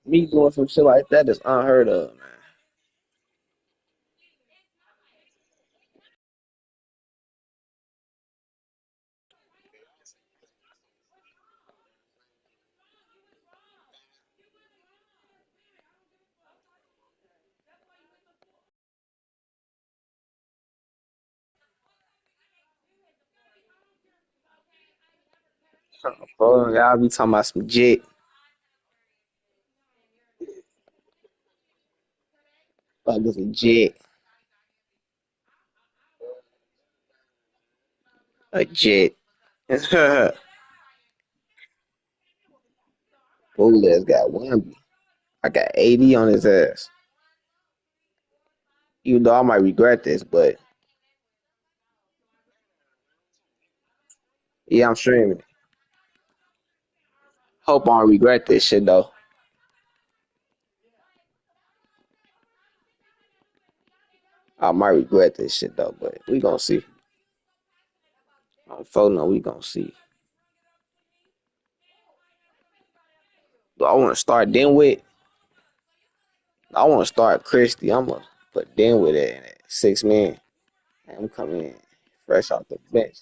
Me doing some shit like that is unheard of, man. Bro, y'all be talking about some jet. Like it's a jet. A jet. Bullets got Wimby. I got 80 on his ass. Even though I might regret this, but yeah, I'm streaming it. Hope I don't regret this shit though. I might regret this shit though, but we gonna see. On phone, no, we gonna see. Do I want to start Denwitt? I want to start Christie. I'm gonna put Denwitt in at 6 man. I'm coming in fresh off the bench.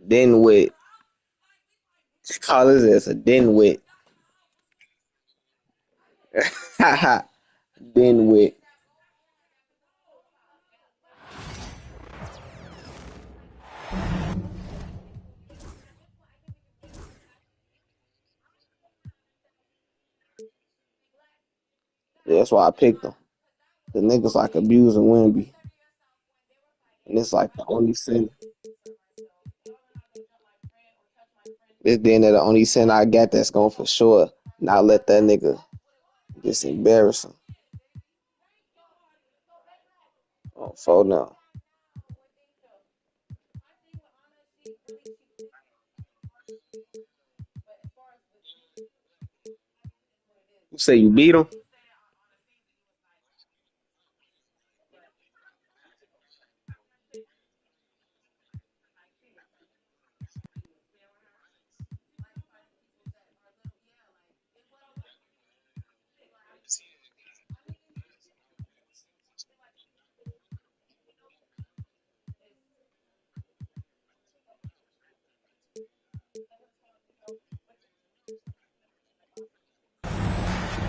Denwitt. Call his ass a Denwitt. Denwitt. Yeah, that's why I picked him. The niggas like abusing Wimby. And it's like the only sin. It's then the only sin I got that's going for sure. Not let that nigga just embarrass him. Oh, for now. You say you beat him?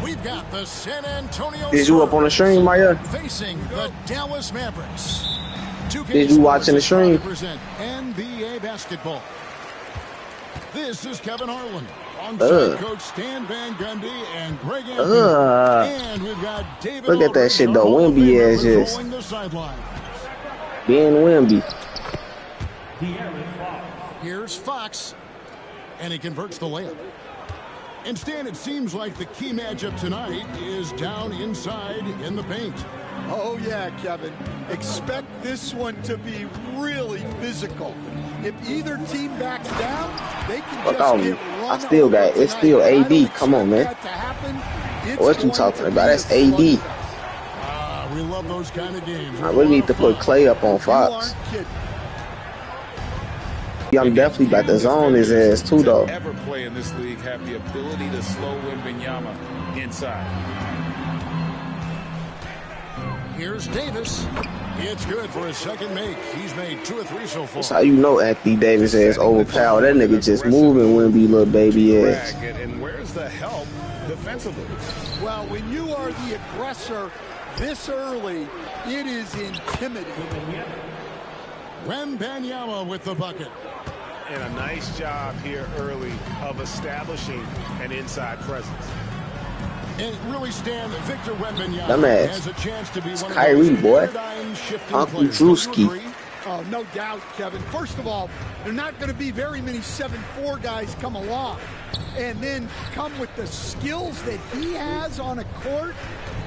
We've got the San Antonio Did you up on the stream, Maya? facing the Dallas Mavericks. Did you watching the stream? Present NBA basketball. This is Kevin Harlan, alongside Coach Stan Van Gundy and Greg Anthony. And we've got David. Look at that shit though. Wimby ass just being Wimby. Here's Fox, and he converts the layup. And Stan, it seems like the key matchup tonight is down inside in the paint. Oh, yeah, Kevin. Expect this one to be really physical. If either team backs down, they can just get run. I still got it's still AD. Come on, man. What you talking about? That's AD. We love those kind of games. I really need to put Clay up on Fox. I'm definitely about to zone his ass too, though. Ever play in this league have the ability to slow Wembanyama inside. Here's Davis. It's good for his second make. He's made 2 or 3 so far. That's how you know Anthony Davis ass overpowered. That nigga just moving Wimby little baby ass. And where's the help defensively? Well, when you are the aggressor this early, it is intimidating. Wembanyama with the bucket. And a nice job here early of establishing an inside presence. And really, Stan, Victor Wembanyama has a chance to be one Kyrie, of boy. Uncle Drewski. Oh, no doubt, Kevin. First of all, there are not going to be very many 7'4" guys come along. And then come with the skills that he has on a court,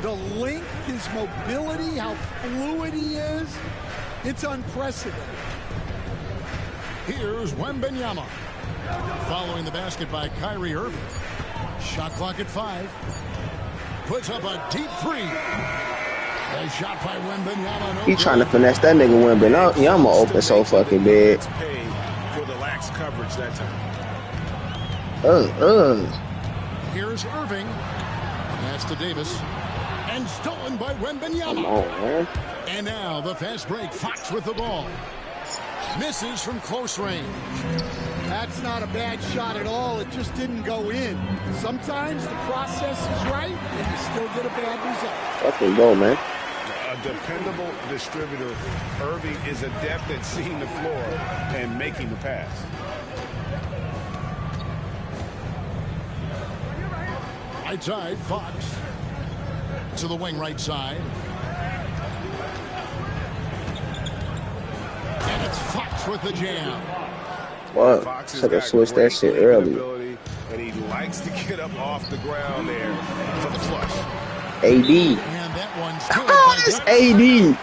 the length, his mobility, how fluid he is. It's unprecedented. Here's Wembanyama. Following the basket by Kyrie Irving. Shot clock at 5. Puts up a deep 3. A shot by Wembanyama. He trying to finesse that nigga Wembanyama open so fucking big. max coverage that time. Here's Irving. Pass to Davis. And stolen by Come Wembanyama. on, man. And now the fast break. Fox with the ball. Misses from close range. That's not a bad shot at all. It just didn't go in. Sometimes the process is right, and you still get a bad result. Fucking go, man. A dependable distributor, Irving is adept at seeing the floor and making the pass. Right side, Fox. To the wing right side. And it's Fox with the jam. What? Fox has Should have got switched that great shit leaping early. ability, and he likes to get up off the ground there for the flush. AD. And that one's good. It's AD.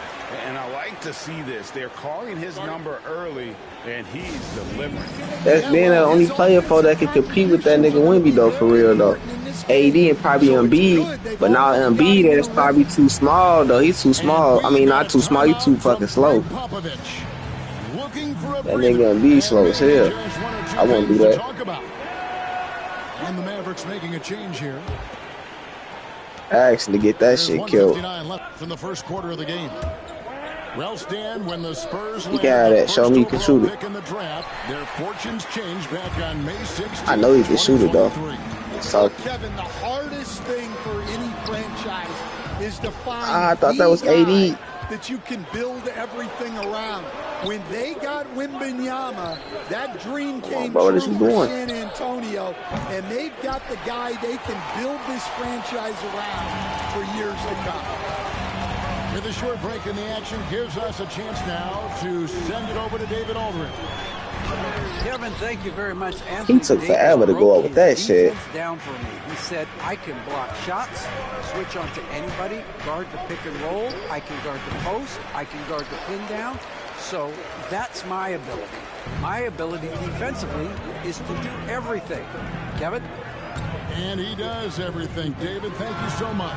And I like to see this. They're calling his number early, and he's delivering. That's being the only player for that can compete with that nigga Wemby though, for real though. AD and probably Embiid, but now Embiid is probably too small though. He's too small. I mean, not too small. He's too fucking slow. That nigga Embiid slow as hell. I won't do that. And the Mavericks making a change here. I actually get that shit killed. 1:59 left in the first quarter of the game. Well, Stan, when the Spurs You got that. Show me you can shoot it. pick in the draft, their fortunes changed back on May 16th. I know he can shoot it though. So Kevin, the hardest thing for any franchise is to find I thought that was the AD. guy that you can build everything around. When they got Wembanyama, that dream came bro, what is true he for doing? San Antonio, and they've got the guy they can build this franchise around for years to come. With a short break in the action, gives us a chance now to send it over to David Aldridge. Kevin, thank you very much. Anthony He took Davis forever to go broke up with that his shit. defense down for me. He said, I can block shots, switch on to anybody, guard the pick and roll, I can guard the post, I can guard the pin down. So that's my ability. My ability defensively is to do everything. Kevin? And he does everything. David, thank you so much.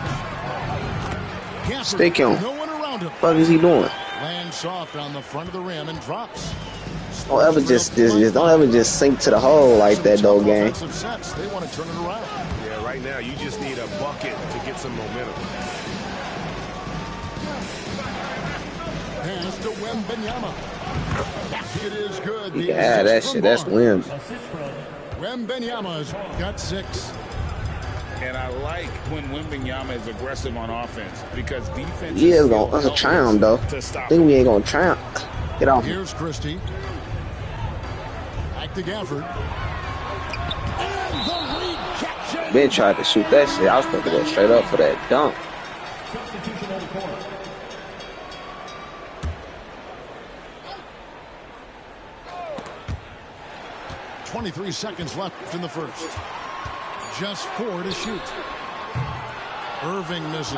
Gafford, Stick him. no one around him. What is he doing? Lands soft on the front of the rim and drops. Don't ever just don't ever just sink to the hole like that though, gang. Offensive sets. They want to turn it around. Yeah, right now you just need a bucket to get some momentum. Pass to Wembanyama. Basket is good. He The can have that assist shit. from That's Barnes. Wim. Wembanyama's got 6. And I like when Wembanyama is aggressive on offense because defense. Yeah, that's a triumph though. To stop I think we ain't gonna triumph. Get off. Here's Christie. Back to Gafford. And the rejection. Ben tried to shoot that shit. I was supposed to go straight up for that dunk. Substitution on the court. 23 seconds left in the first. Just 4 to shoot. Irving misses.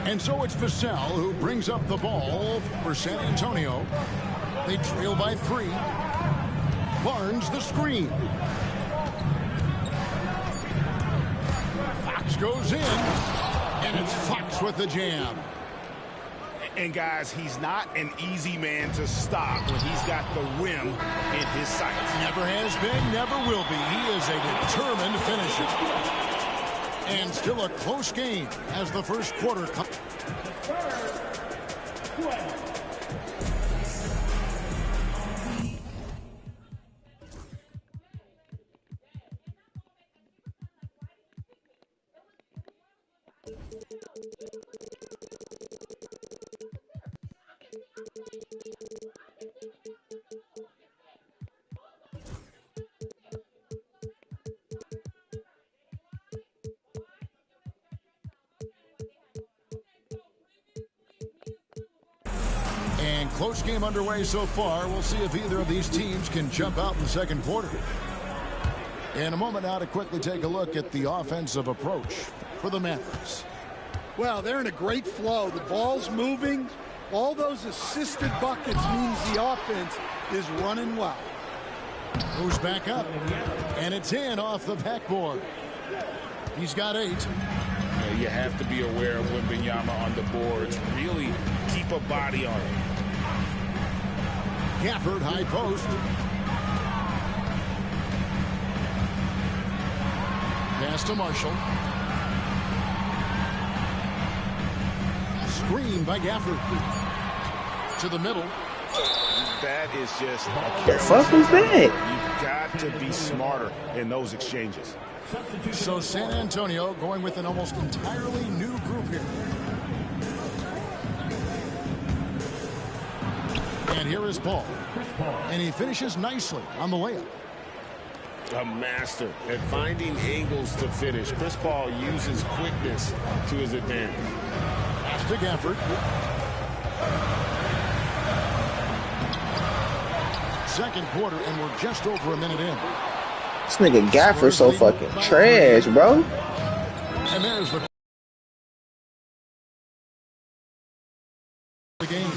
And so it's Vassell who brings up the ball for San Antonio. They trail by 3. Barnes the screen. Fox goes in. And it's Fox with the jam. And guys, he's not an easy man to stop when he's got the rim in his sights. Never has been, never will be. He is a determined finisher. And still a close game as the first quarter comes. And close game underway so far. We'll see if either of these teams can jump out in the second quarter. In a moment now to quickly take a look at the offensive approach for the Mavericks. Well, they're in a great flow. The ball's moving. All those assisted buckets means the offense is running well. Moves back up. And it's in off the backboard. He's got 8. You have to be aware of Wembanyama on the boards. Really keep a body on him. Gafford, high post. Pass to Marshall. Screen by Gafford. To the middle. That is just The fuck was that? You've got to be smarter in those exchanges. So San Antonio going with an almost entirely new group here. And here is Paul. And he finishes nicely on the layup. A master at finding angles to finish. Chris Paul uses quickness to his advantage. Pass to Gafford. Second quarter, and we're just over a minute in. This nigga Gafford so fucking trash, bro. And there's the game.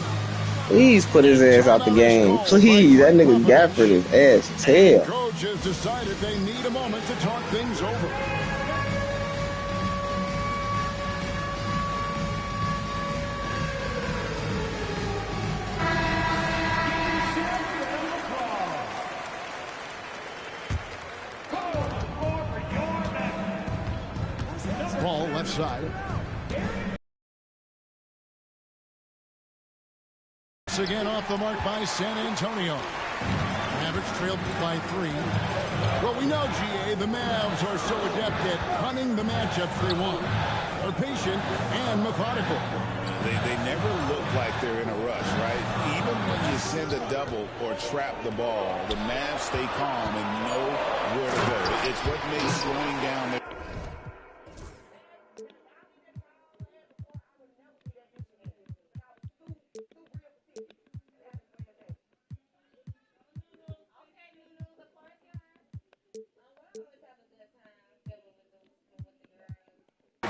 Please put his ass out the game. Please, that nigga Gafford is ass as hell. Coach has decided they need a moment to talk things over. Ball left side. Again off the mark by San Antonio. Mavericks trailed by 3. Well, we know, GA, the Mavs are so adept at hunting the matchups they want. They're patient and methodical. They never look like they're in a rush, right? Even when you send a double or trap the ball, the Mavs stay calm and know where to go. It's what makes slowing down their...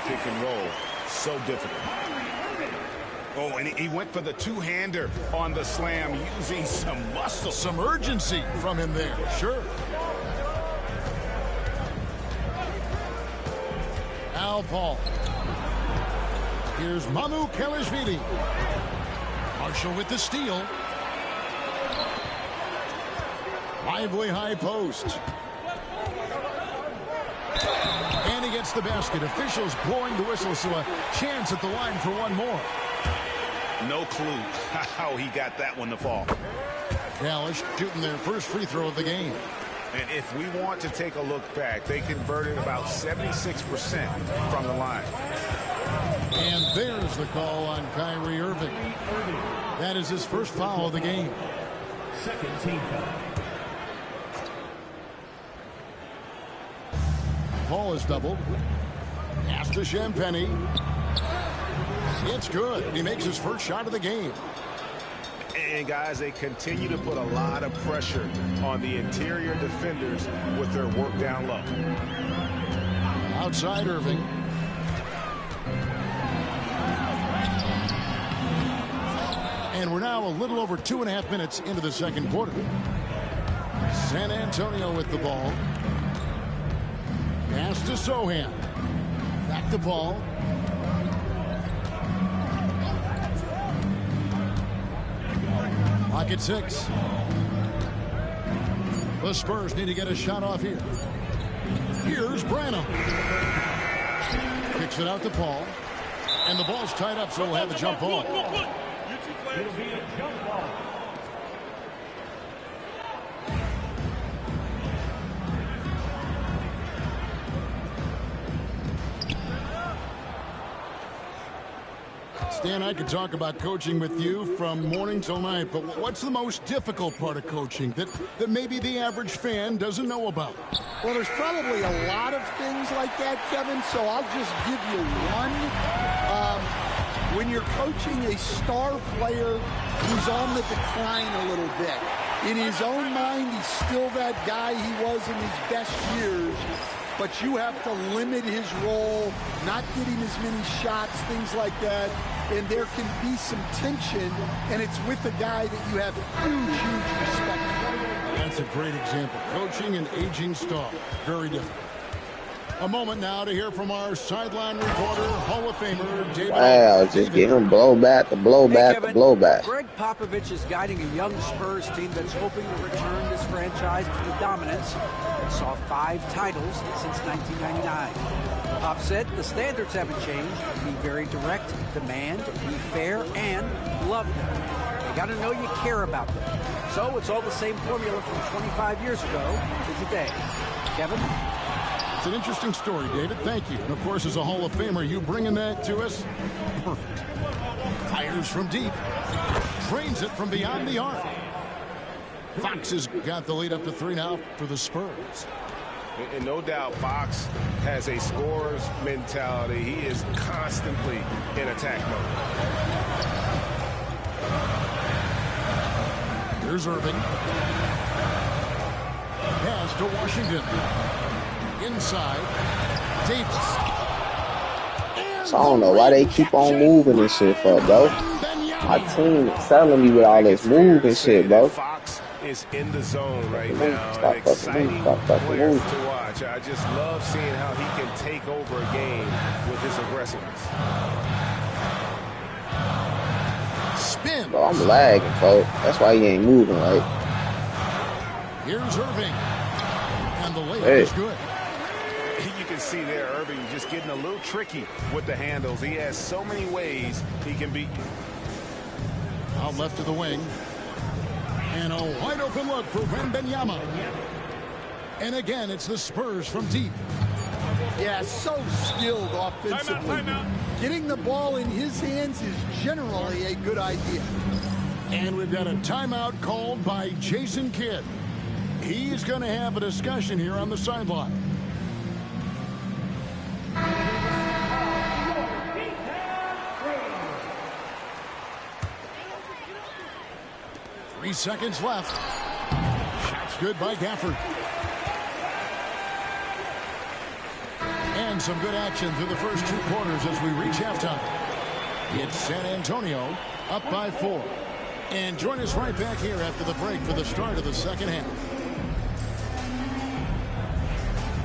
pick and roll. So difficult. Oh, and he went for the two-hander on the slam using some muscle. Some urgency from him there, sure. Al Paul. Here's Mamu Kelishvili. Marshall with the steal. Lively high post. And he gets the basket. Officials blowing the whistle, so a chance at the line for one more. No clue how he got that one to fall. Kalish shooting their first free throw of the game. And if we want to take a look back, they converted about 76% from the line. And there's the call on Kyrie Irving. That is his first foul of the game. Second team foul. Paul is doubled. Pass to Champagnie. It's good. He makes his first shot of the game. And, guys, they continue to put a lot of pressure on the interior defenders with their work down low. Outside Irving. And we're now a little over 2.5 minutes into the second quarter. San Antonio with the ball. Pass to Sohan. Back to Paul. Pocket 6. The Spurs need to get a shot off here. Here's Branham. Kicks it out to Paul. And the ball's tied up, so we'll have a jump ball. It'll be a jump ball. Stan, I could talk about coaching with you from morning till night, but what's the most difficult part of coaching that maybe the average fan doesn't know about? Well, there's probably a lot of things like that, Kevin, so I'll just give you one. When you're coaching a star player who's on the decline a little bit, in his own mind, he's still that guy he was in his best years, but you have to limit his role, not getting as many shots, things like that, and there can be some tension, and it's with a guy that you have huge respect for. That's a great example. Coaching an aging star. Very different. A moment now to hear from our sideline reporter, Hall of Famer David. Wow, just get him blowback, the blowback, the blowback. Greg Popovich is guiding a young Spurs team that's hoping to return this franchise to the dominance that saw 5 titles since 1999. Pop said the standards haven't changed. Be very direct, demand, be fair, and love them. You got to know you care about them. So it's all the same formula from 25 years ago to today. Kevin? It's an interesting story, David. Thank you. And, of course, as a Hall of Famer, you bringing that to us? Perfect. Fires from deep. Trains it from beyond the arc. Fox has got the lead up to 3 now for the Spurs. And no doubt Fox has a scorer's mentality. He is constantly in attack mode. Here's Irving. Pass to Washington. Inside, Davis. So I don't know why they keep on moving and shit for, bro. My team is selling me with all this move and shit, bro. Fox is in the zone right now. Stop An fucking move, exciting stop fucking player move. to watch. I just love seeing how he can take over a game with his aggressiveness. Spin. Bro, I'm lagging, bro. That's why he ain't moving right. Here's Irving. And the layup Hey. is good. You can see there Irving just getting a little tricky with the handles. He has so many ways he can beat you. Out left to the wing. And a wide open look for Wembanyama. And again, it's the Spurs from deep. Yeah, so skilled offensively. Timeout. Getting the ball in his hands is generally a good idea. And we've got a timeout called by Jason Kidd. He's going to have a discussion here on the sideline. Three seconds left. Shot's good by Gafford. And some good action through the first 2 quarters as we reach halftime. It's San Antonio up by 4. And join us right back here after the break for the start of the second half.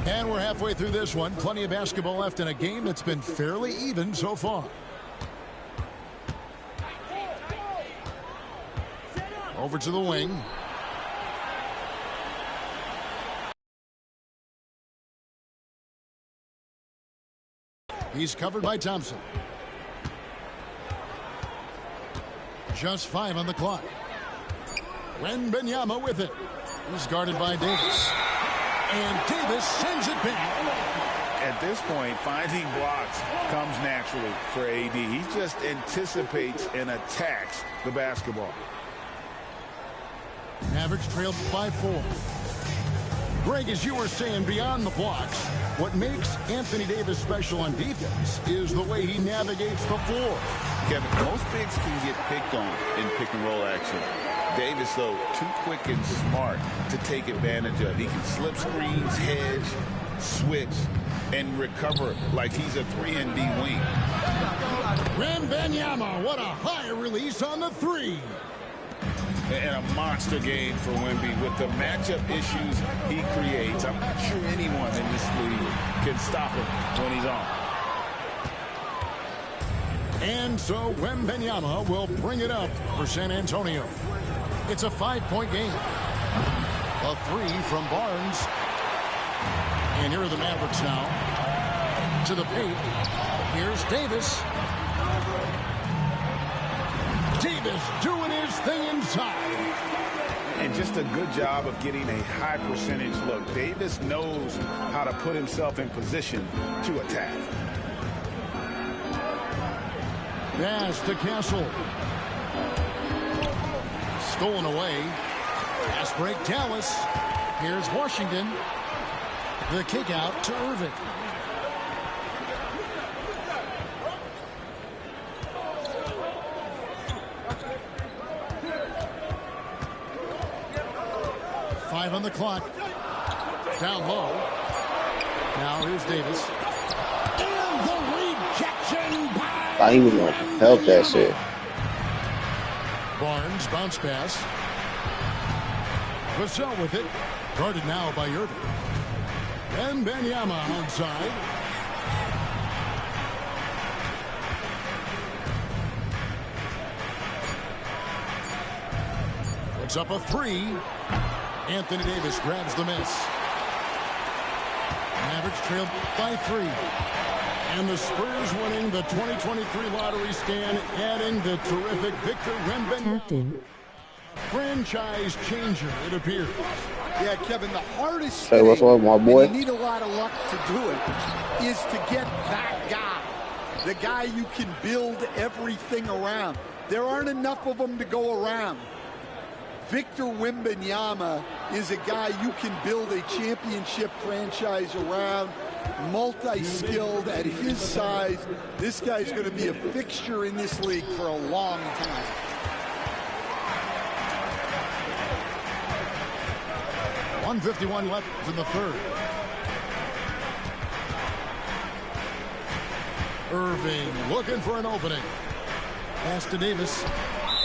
And we're halfway through this one. Plenty of basketball left in a game that's been fairly even so far. Over to the wing. He's covered by Thompson. Just 5 on the clock. Wembanyama with it. He's guarded by Davis. And Davis sends it back. At this point, finding blocks comes naturally for AD. He just anticipates and attacks the basketball. Mavericks trailed by 4. Greg, as you were saying, beyond the blocks, what makes Anthony Davis special on defense is the way he navigates the floor. Kevin, most bigs can get picked on in pick-and-roll action. Davis, though, too quick and smart to take advantage of. He can slip screens, hedge, switch, and recover like he's a 3-and-D wing. Wembanyama, what a high release on the 3. And a monster game for Wemby with the matchup issues he creates. I'm not sure anyone in this league can stop him when he's on. And so Wembanyama will bring it up for San Antonio. It's a 5-point game. A 3 from Barnes. And here are the Mavericks now. To the paint. Here's Davis. Davis doing his thing inside. And just a good job of getting a high percentage look. Davis knows how to put himself in position to attack. Pass to Castle. Stolen away. Pass break Dallas. Here's Washington. The kick out to Irving. Five on the clock. Down low. Now here's Davis. And the rejection by... I ain't even gonna help that shit. Barnes, bounce pass. Vassell with it. Guarded now by Irving. Wembanyama outside. Puts up a three. Anthony Davis grabs the miss. Mavericks trail by 3. And the Spurs winning the 2023 lottery stand, adding the terrific Victor Wembanyama. Franchise changer, it appears. Yeah, Kevin, the hardest Hey, what's up, my boy? and you need a lot of luck to do it, is to get that guy. The guy you can build everything around. There aren't enough of them to go around. Victor Wembanyama is a guy you can build a championship franchise around, multi-skilled at his size. This guy's going to be a fixture in this league for a long time. .151 left in the third. Irving looking for an opening. Pass to Davis.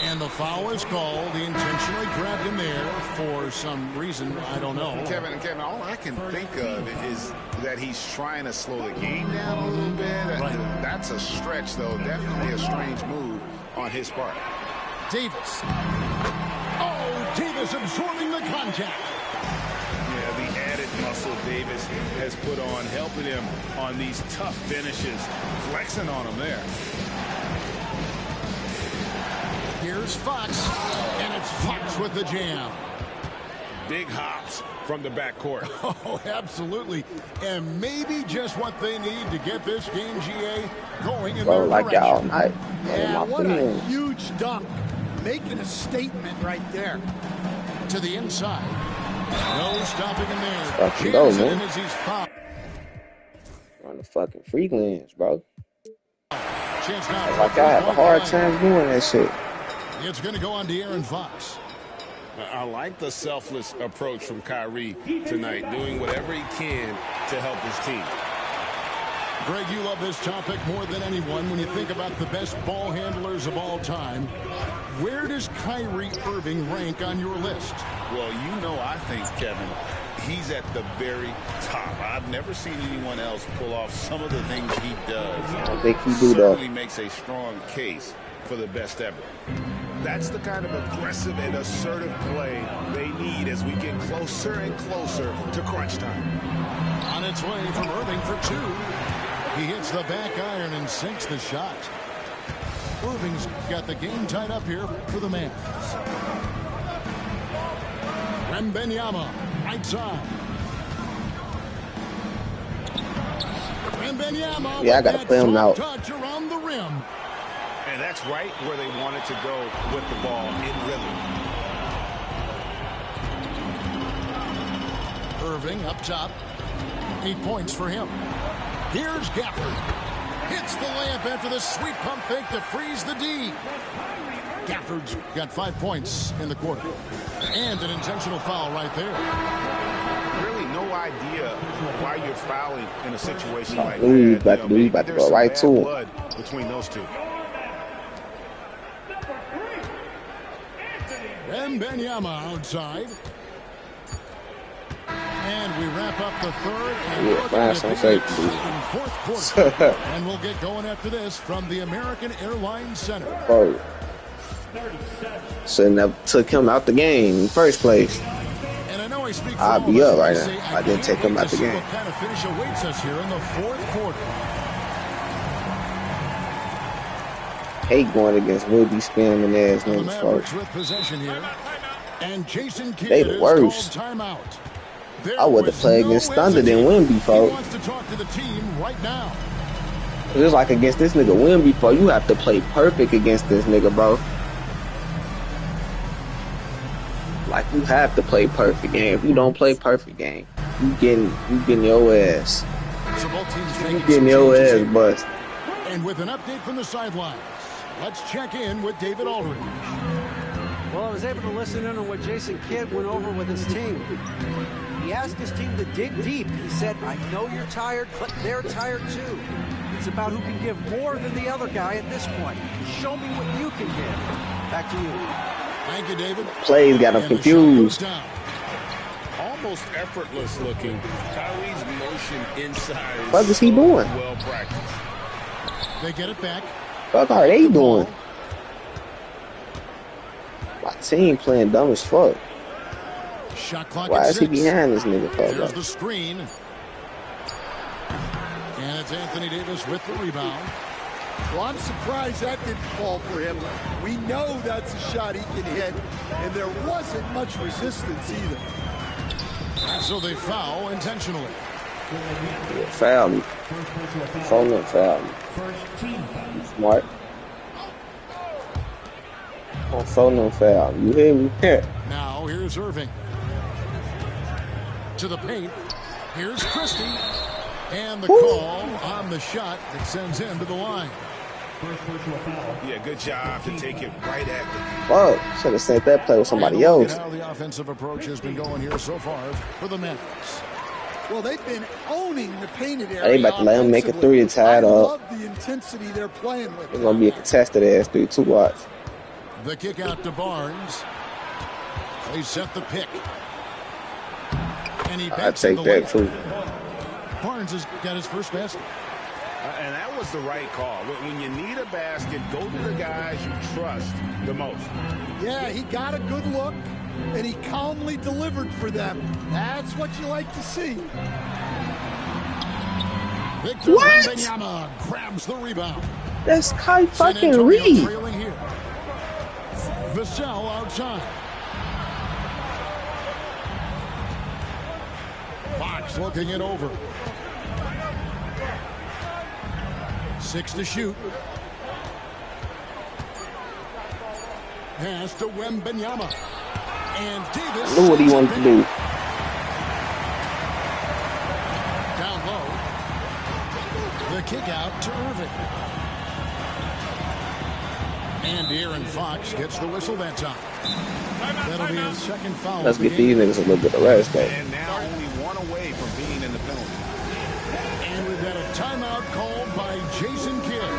And the foul is called. He intentionally grabbed him there for some reason. I don't know. Kevin, all I can think of is that he's trying to slow the game down a little bit. Right. That's a stretch, though. Definitely a strange move on his part. Davis. Oh, Davis absorbing the contact. Yeah, the added muscle Davis has put on, helping him on these tough finishes, flexing on him there. Here's Fox, and it's Fox with the jam. Big hops from the backcourt. Oh, absolutely. And maybe just what they need to get this game, GA, going in their Like direction. y'all night. Yeah, what a huge dunk. Making a statement right there. To the inside. No stopping him there. Fucking go, Jams it man. in as he's fouled. Run the fucking Freelands, bro. Chance now. Like I have a hard time doing that shit. It's going to go on De'Aaron Fox. I like the selfless approach from Kyrie tonight, doing whatever he can to help his team. Greg, you love this topic more than anyone. When you think about the best ball handlers of all time, where does Kyrie Irving rank on your list? Well, you know, I think, Kevin, he's at the very top. I've never seen anyone else pull off some of the things he does. I think he do, though. Certainly makes a strong case for the best ever. That's the kind of aggressive and assertive play they need as we get closer and closer to crunch time. On its way from Irving for 2. He hits the back iron and sinks the shot. Irving's got the game tied up here for the Mavs. Wembanyama, right side. Wembanyama, Yeah, I gotta play him out. Touch around the rim. And that's right where they wanted to go with the ball in rhythm. Irving up top. 8 points for him. Here's Gafford. Hits the layup after the sweet pump fake to freeze the D. Gafford's got 5 points in the quarter. And an intentional foul right there. Really no idea why you're fouling in a situation like Louis that. about to There's go some right bad to him. blood between those two. Wembanyama outside. And we wrap up the third. And Yeah, look fast at on the safety. fourth quarter. And we'll get going after this from the American Airlines Center. Bro. Shouldn't have took him out the game in the first place. And I know I speak for I'll all be of us up right when I now. say I didn't take can't him wait out to the see game. What kind of finish awaits us here in the fourth quarter. Hate going against Woody spamming ass And the niggas, Mavericks folks. with possession here. And Jason Kidd They the is worst. called timeout. There I would have was played no against Thunder than hesitation. Wemby, He folks. wants to talk to the team right now. It's like against this nigga Wemby, bro. You have to play perfect against this nigga, bro. Like, you have to play perfect game. If you don't play perfect game, you getting your ass. So both teams You making some getting your changes ass here. bust. And with an update from the sidelines, let's check in with David Aldridge. Well, I was able to listen in on what Jason Kidd went over with his team. He asked his team to dig deep. He said, I know you're tired, but they're tired too. It's about who can give more than the other guy at this point. Show me what you can give. Back to you. Thank you, David. Plays got him And the shot confused. goes down. Almost effortless looking. Kyrie's execution inside What is he doing? well practiced. They get it back. What are they doing? My team playing dumb as fuck. Shot clock Why at is he 6. behind this nigga? There's the screen. And it's Anthony Davis with the rebound. Well, I'm surprised that didn't fall for him. We know that's a shot he can hit, and there wasn't much resistance either. So they foul intentionally. Yeah, foul me. Phone them, foul me. Smart. On phone them, foul me. You hear me? Now here's Irving. To the paint. Here's Christie. And the call on the shot that sends him to the line. Yeah, good job to take it right at them. Fuck. Should have sent that play with somebody else. How the offensive approach has been going here so far for the Mavericks. Well, they've been owning the painted area. They about to let him make a three to tie it I up. love the intensity they're playing with. It's going to be a contested ass 3-2 watch. The kick out to Barnes. They set the pick. And he I banks take the that layup. too. Barnes has got his first basket. And that was the right call. When you need a basket, go to the guys you trust the most. Yeah, he got a good look, and he calmly delivered for them. That's what you like to see. Victor Wembanyama grabs the rebound. That's Kai San fucking Antonio Reed. trailing here. Vassell outside. Fox looking it over. 6 to shoot. Pass to Wembanyama. And Davis. Knew what he wanted to do. Down low. The kick out to Irving. And Aaron Fox gets the whistle that time. That'll be his second foul. Let's of the get game. these niggas a little bit of rest, though. And now only one away from being in the penalty. And we've got a timeout called by Jason Kidd.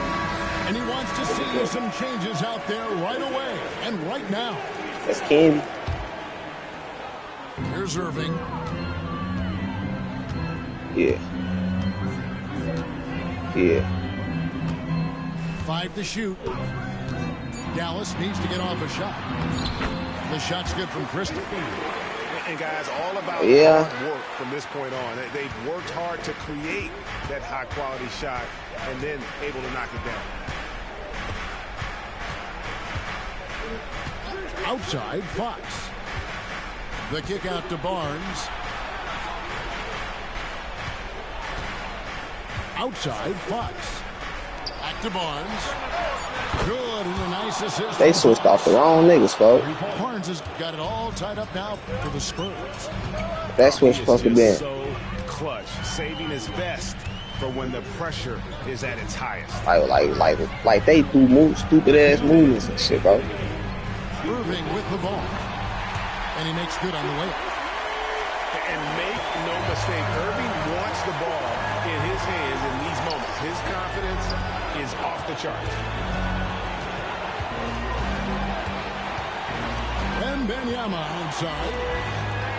And he wants to see some changes out there right away and right now. That's Candy. Here's Irving. Yeah. Yeah. 5 to shoot. Dallas needs to get off a shot. The shot's good from Christie. And guys, all about Yeah. hard work from this point on. They've worked hard to create that high-quality shot and then able to knock it down. Outside, Fox. The kick out to Barnes. Outside, Fox. Back to Barnes. Good and a nice assist. They switched off the wrong niggas, folks. Barnes has got it all tied up now for the Spurs. That's what's supposed to be. So clutch, saving his best for when the pressure is at its highest. Like they do stupid ass movements and shit, bro. Irving with the ball. And he makes good on the way. And make no mistake, Irving wants the ball in his hands in these moments. His confidence is off the charts. Wembanyama outside.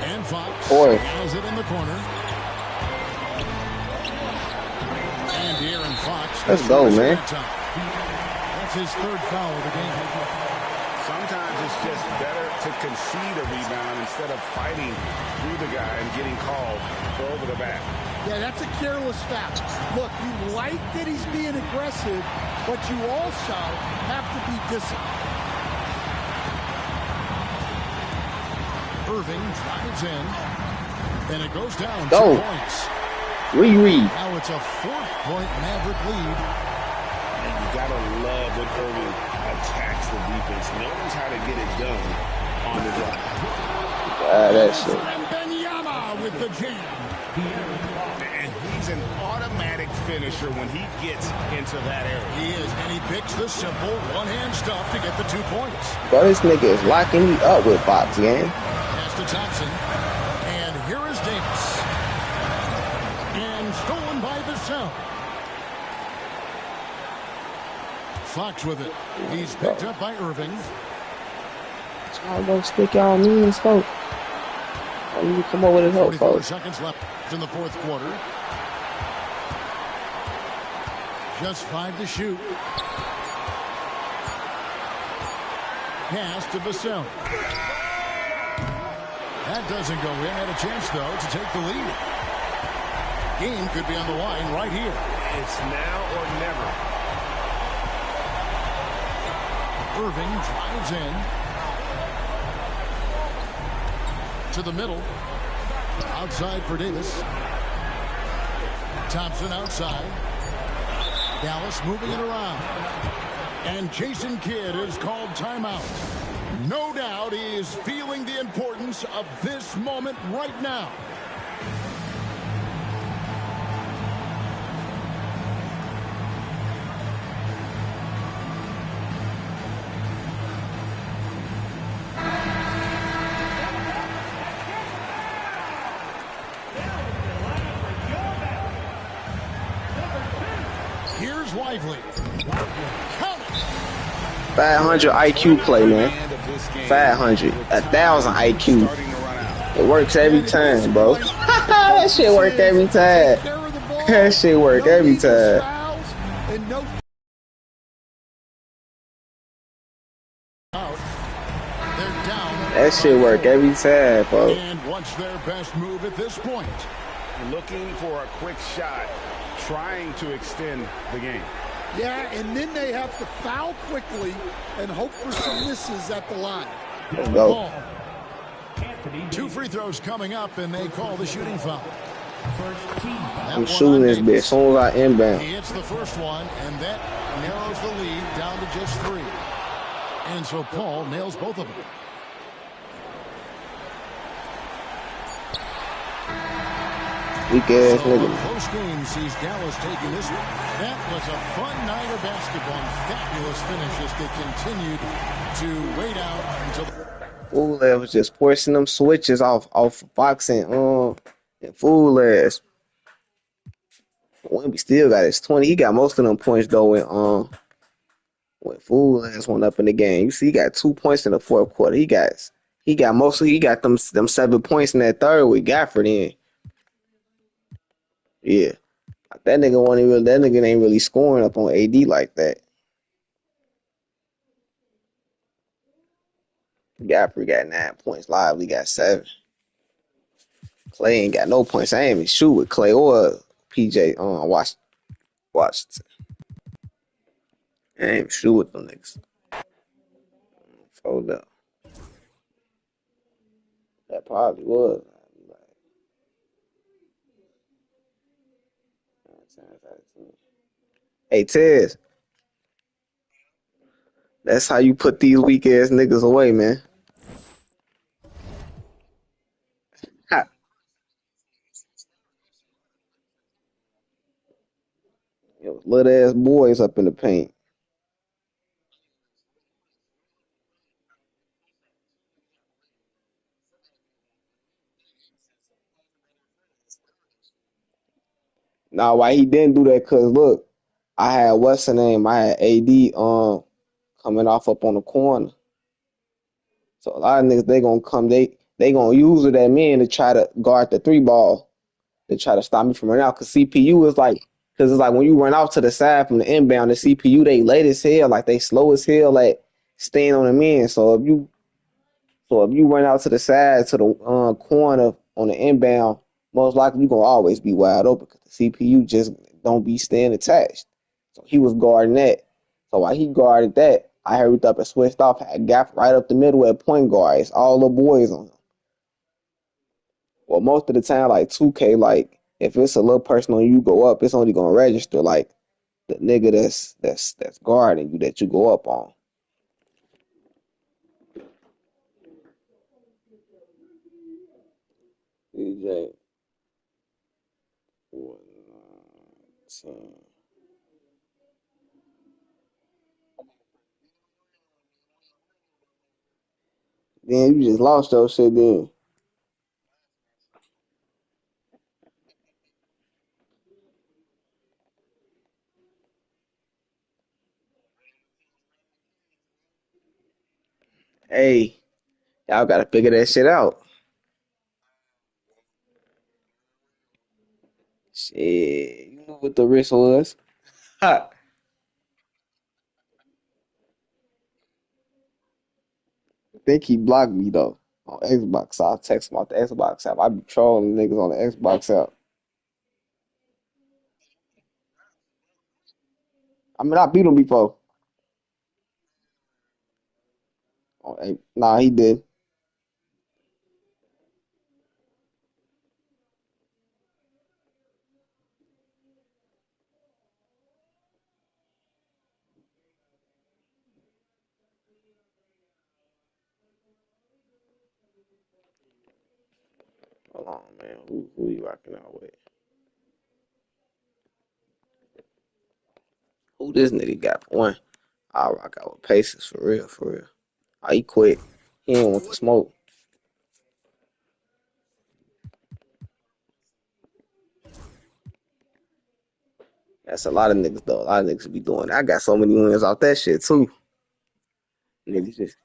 And Fox Boy. has it in the corner. And Aaron Fox. Let's go, man. That's his third foul of the game. Sometimes it's just better to concede a rebound instead of fighting through the guy and getting called for over the back. Yeah, that's a careless foul. Look, you like that he's being aggressive, but you also have to be disciplined. Irving drives in, and it goes down Go. 2 points. Reread. Now it's a 4-point Maverick lead. And you gotta love when Irving attacks the defense, knows how to get it done on the drive. That shit. Wembanyama with the jam. And he's an automatic finisher when he gets into that area. He is, and he picks the simple one-hand stuff to get the 2 points. Bro, this nigga is locking me up with Fox, gang. Pass to Thompson. And here is Davis. And stolen by Vassell. Fox with it. He's picked up by Irving. Y'all don't stick y'all knees, folks. I need to come up with it help, 44 folks. seconds left in the fourth quarter. Just 5 to shoot. Pass to Vassell. That doesn't go in. Had a chance, though, to take the lead. Game could be on the line right here. It's now or never. Irving drives in. To the middle. Outside for Davis. Thompson outside. Dallas moving it around. And Jason Kidd is called timeout. No doubt he is feeling the importance of this moment right now. Here's Lively. 500 IQ play, man. 500. 1,000 IQ. It works every time, bro. That shit work every time. That shit work every time. That shit work every time, bro. And what's their best move at this point? Looking for a quick shot, trying to extend the game. Yeah, and then they have to foul quickly and hope for some misses at the line. Let's go. 2 free throws coming up, and they call the shooting foul. I'm shooting this bitch as soon as I inbound. He hits the first one, and that narrows the lead down to just 3. And so Paul nails both of them. Weak ass nigga. Close game sees Dallas taking this one. That was a fun night of basketball. Fabulous finishes that continued to wait out until. Fool ass was just forcing them switches off boxing. And fool ass. Wemby still got his 20. He got most of them points though when fool ass went up in the game. You see, he got 2 points in the fourth quarter. He got them 7 points in that third with Gafford in. Yeah, that nigga ain't really scoring up on AD like that. Gafford got 9 points. Lively got 7. Clay ain't got no points. I ain't even shoot with Clay or PJ Washington. I ain't even shoot with them niggas. Fold up. That probably was. Hey, Tez. That's how you put these weak ass niggas away, man. Ha. Little ass boys up in the paint. Now, why he didn't do that? Cause look, I had what's her name? I had AD coming off up on the corner. So a lot of niggas they gonna come, they gonna use that man to try to guard the 3 ball to try to stop me from running out. Cause CPU is like, cause it's like when you run off to the side from the inbound, the CPU they late as hell, like they slow as hell, like staying on the man. So if you run out to the side to the corner on the inbound, most likely you're gonna always be wide open because the CPU just don't be staying attached. So he was guarding that. So while he guarded that, I hurried up and switched off, had gap right up the middle at point guard. It's all the boys on him. Well, most of the time, like 2K, like if it's a little person on you go up, it's only gonna register like the nigga that's guarding you that you go up on. DJ 119. Then you just lost your shit then. Hey, y'all gotta figure that shit out. Shit, you know what the risk was. I think he blocked me though on Xbox. So I text him off the Xbox app. I be trolling niggas on the Xbox app. I mean, I beat him before. Nah, he did. Hold on, man. Who you rocking out with? Who this nigga got for one? I rock out with Pacers for real, for real. Oh, he quit. He didn't want to smoke. That's a lot of niggas though. A lot of niggas be doing that. I got so many wins off that shit too. Niggas just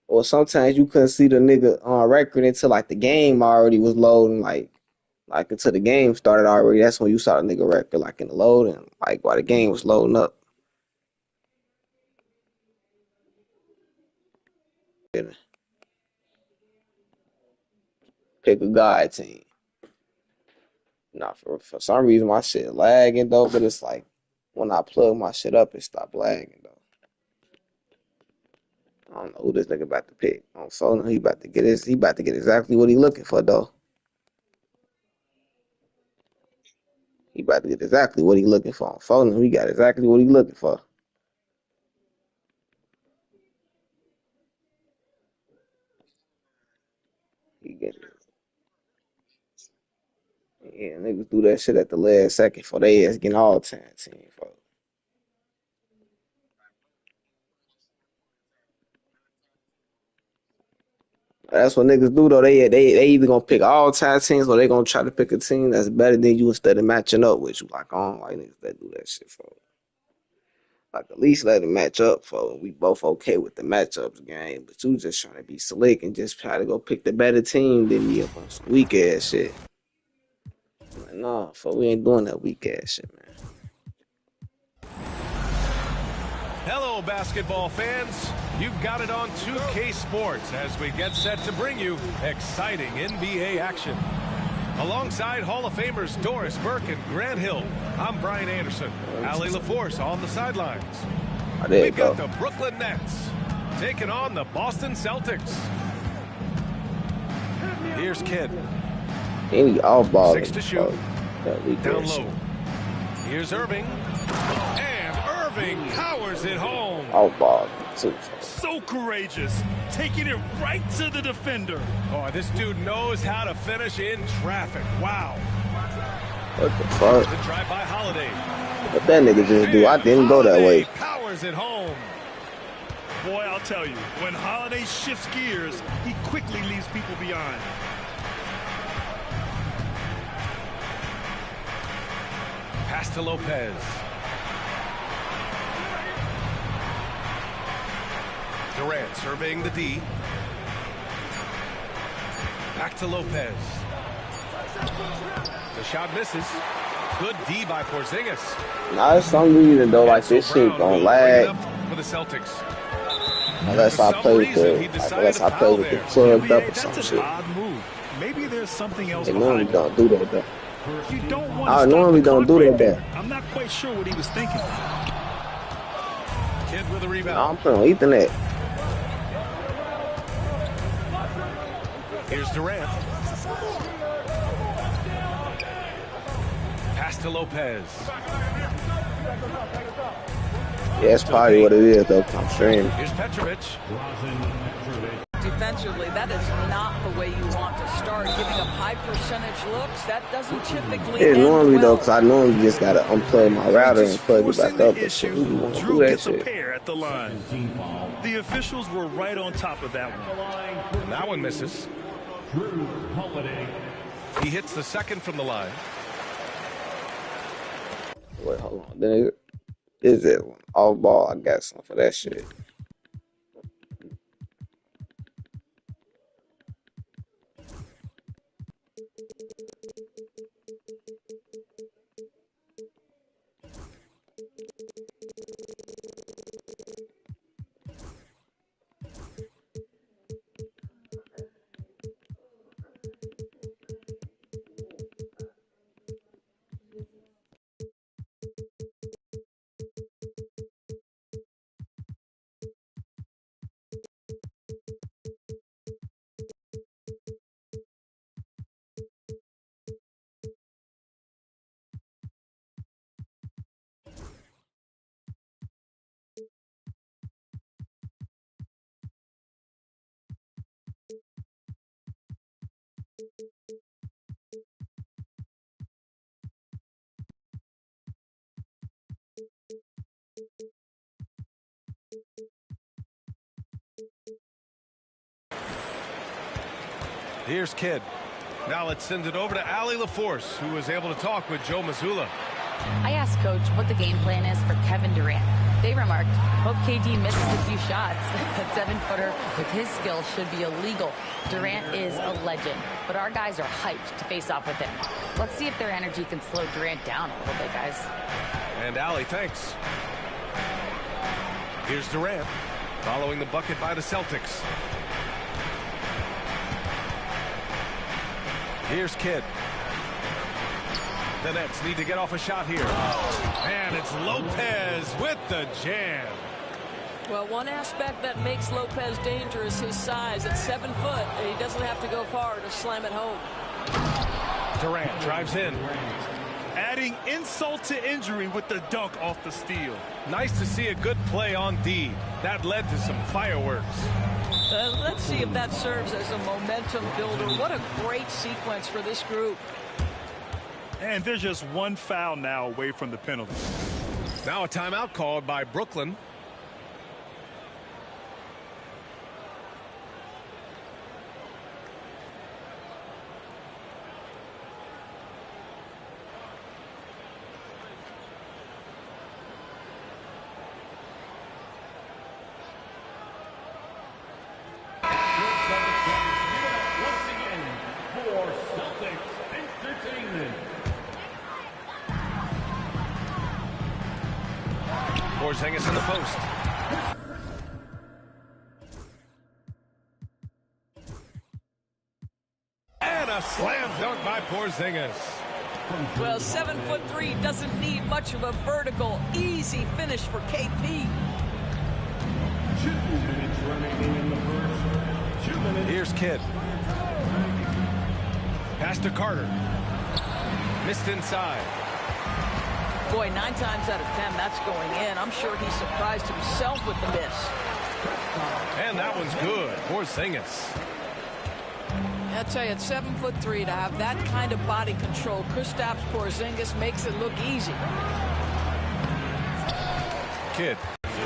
or sometimes you couldn't see the nigga on record until like the game already was loading, like until the game started already. That's when you saw the nigga record like in the loading, like while the game was loading up. And pick a guy team. Nah, for some reason my shit lagging though, but it's like when I plug my shit up, it stop lagging though. I don't know who this nigga about to pick. On phone, he about to get his. He about to get exactly what he looking for though. He about to get exactly what he looking for. On phone, he got exactly what he looking for. He get it. Yeah, niggas do that shit at the last second for they ass getting all time team. Folks. That's what niggas do though. They either gonna pick all time teams or they gonna try to pick a team that's better than you instead of matching up with you. Like I don't like niggas that do that shit for. Like at least let it match up for we both okay with the matchups game. But you just trying to be slick and just try to go pick the better team than me up on some weak ass shit. Like, nah, for we ain't doing that weak ass shit, man. Hello, basketball fans. You've got it on 2K Sports as we get set to bring you exciting NBA action. Alongside Hall of Famers Doris Burke and Grant Hill, I'm Brian Anderson. Allie LaForce on the sidelines. We've got the Brooklyn Nets taking on the Boston Celtics. Here's Kidd. Any all ball 6 to shoot. Down low. Here's Irving. And Irving powers it home. All ball too. So courageous, taking it right to the defender. Oh, this dude knows how to finish in traffic. Wow. What the fuck? The drive by Holiday. What that nigga just do? I didn't go that way. Powers it home. Boy, I'll tell you, when Holiday shifts gears, he quickly leaves people behind. Pass to Lopez. Durant surveying the D. Back to Lopez. The shot misses. Good D by Porzingis. Nah, there's some reason though, like this shit don't lag. For the Celtics. Unless I play with the plugged up or some That's shit. an odd move. Maybe there's something else They normally behind it. don't do that though. You don't want I to normally don't do that there. I'm not quite sure what he was thinking. Kidd with a rebound. Nah, I'm playing on Ethernet. Here's Durant. Pass to Lopez. Yeah, that's probably what it is though. I'm streaming. Here's Petrovic. Defensively, that is not the way you want to start. Giving up high percentage looks, that doesn't typically Yeah, end normally well. though, because I normally just gotta unplug my router and plug it back up. But shit, who wanna do Drew that gets a shit? pair at the line. The officials were right on top of that one. That one misses. Drew Holiday. He hits the second from the line. Wait, hold on. Then is it all ball? I got some for that shit. Here's Kidd. Now let's send it over to Allie LaForce, who was able to talk with Joe Mazzulla. I asked Coach what the game plan is for Kevin Durant. They remarked, hope KD misses a few shots. A 7-footer with his skill should be illegal. Durant is a legend, but our guys are hyped to face off with him. Let's see if their energy can slow Durant down a little bit, guys. And Allie, thanks. Here's Durant, following the bucket by the Celtics. Here's Kidd. The Nets need to get off a shot here. And it's Lopez with the jam. Well, one aspect that makes Lopez dangerous, his size. At 7 foot, and he doesn't have to go far to slam it home. Durant drives in. Adding insult to injury with the dunk off the steal. Nice to see a good play on D. That led to some fireworks. Let's see if that serves as a momentum builder. What a great sequence for this group. And there's just one foul now away from the penalty. Now a timeout called by Brooklyn. Porzingis in the post. And a slam dunk by Porzingis. Well, 7'3" doesn't need much of a vertical. Easy finish for KP. 2 minutes remaining in the first. 2 minutes. Here's Kidd. Pass to Carter. Missed inside. Boy, 9 times out of 10, that's going in. I'm sure he surprised himself with the miss. And that one's good. Porzingis. I tell you, at 7'3", to have that kind of body control, Kristaps Porzingis makes it look easy. Kidd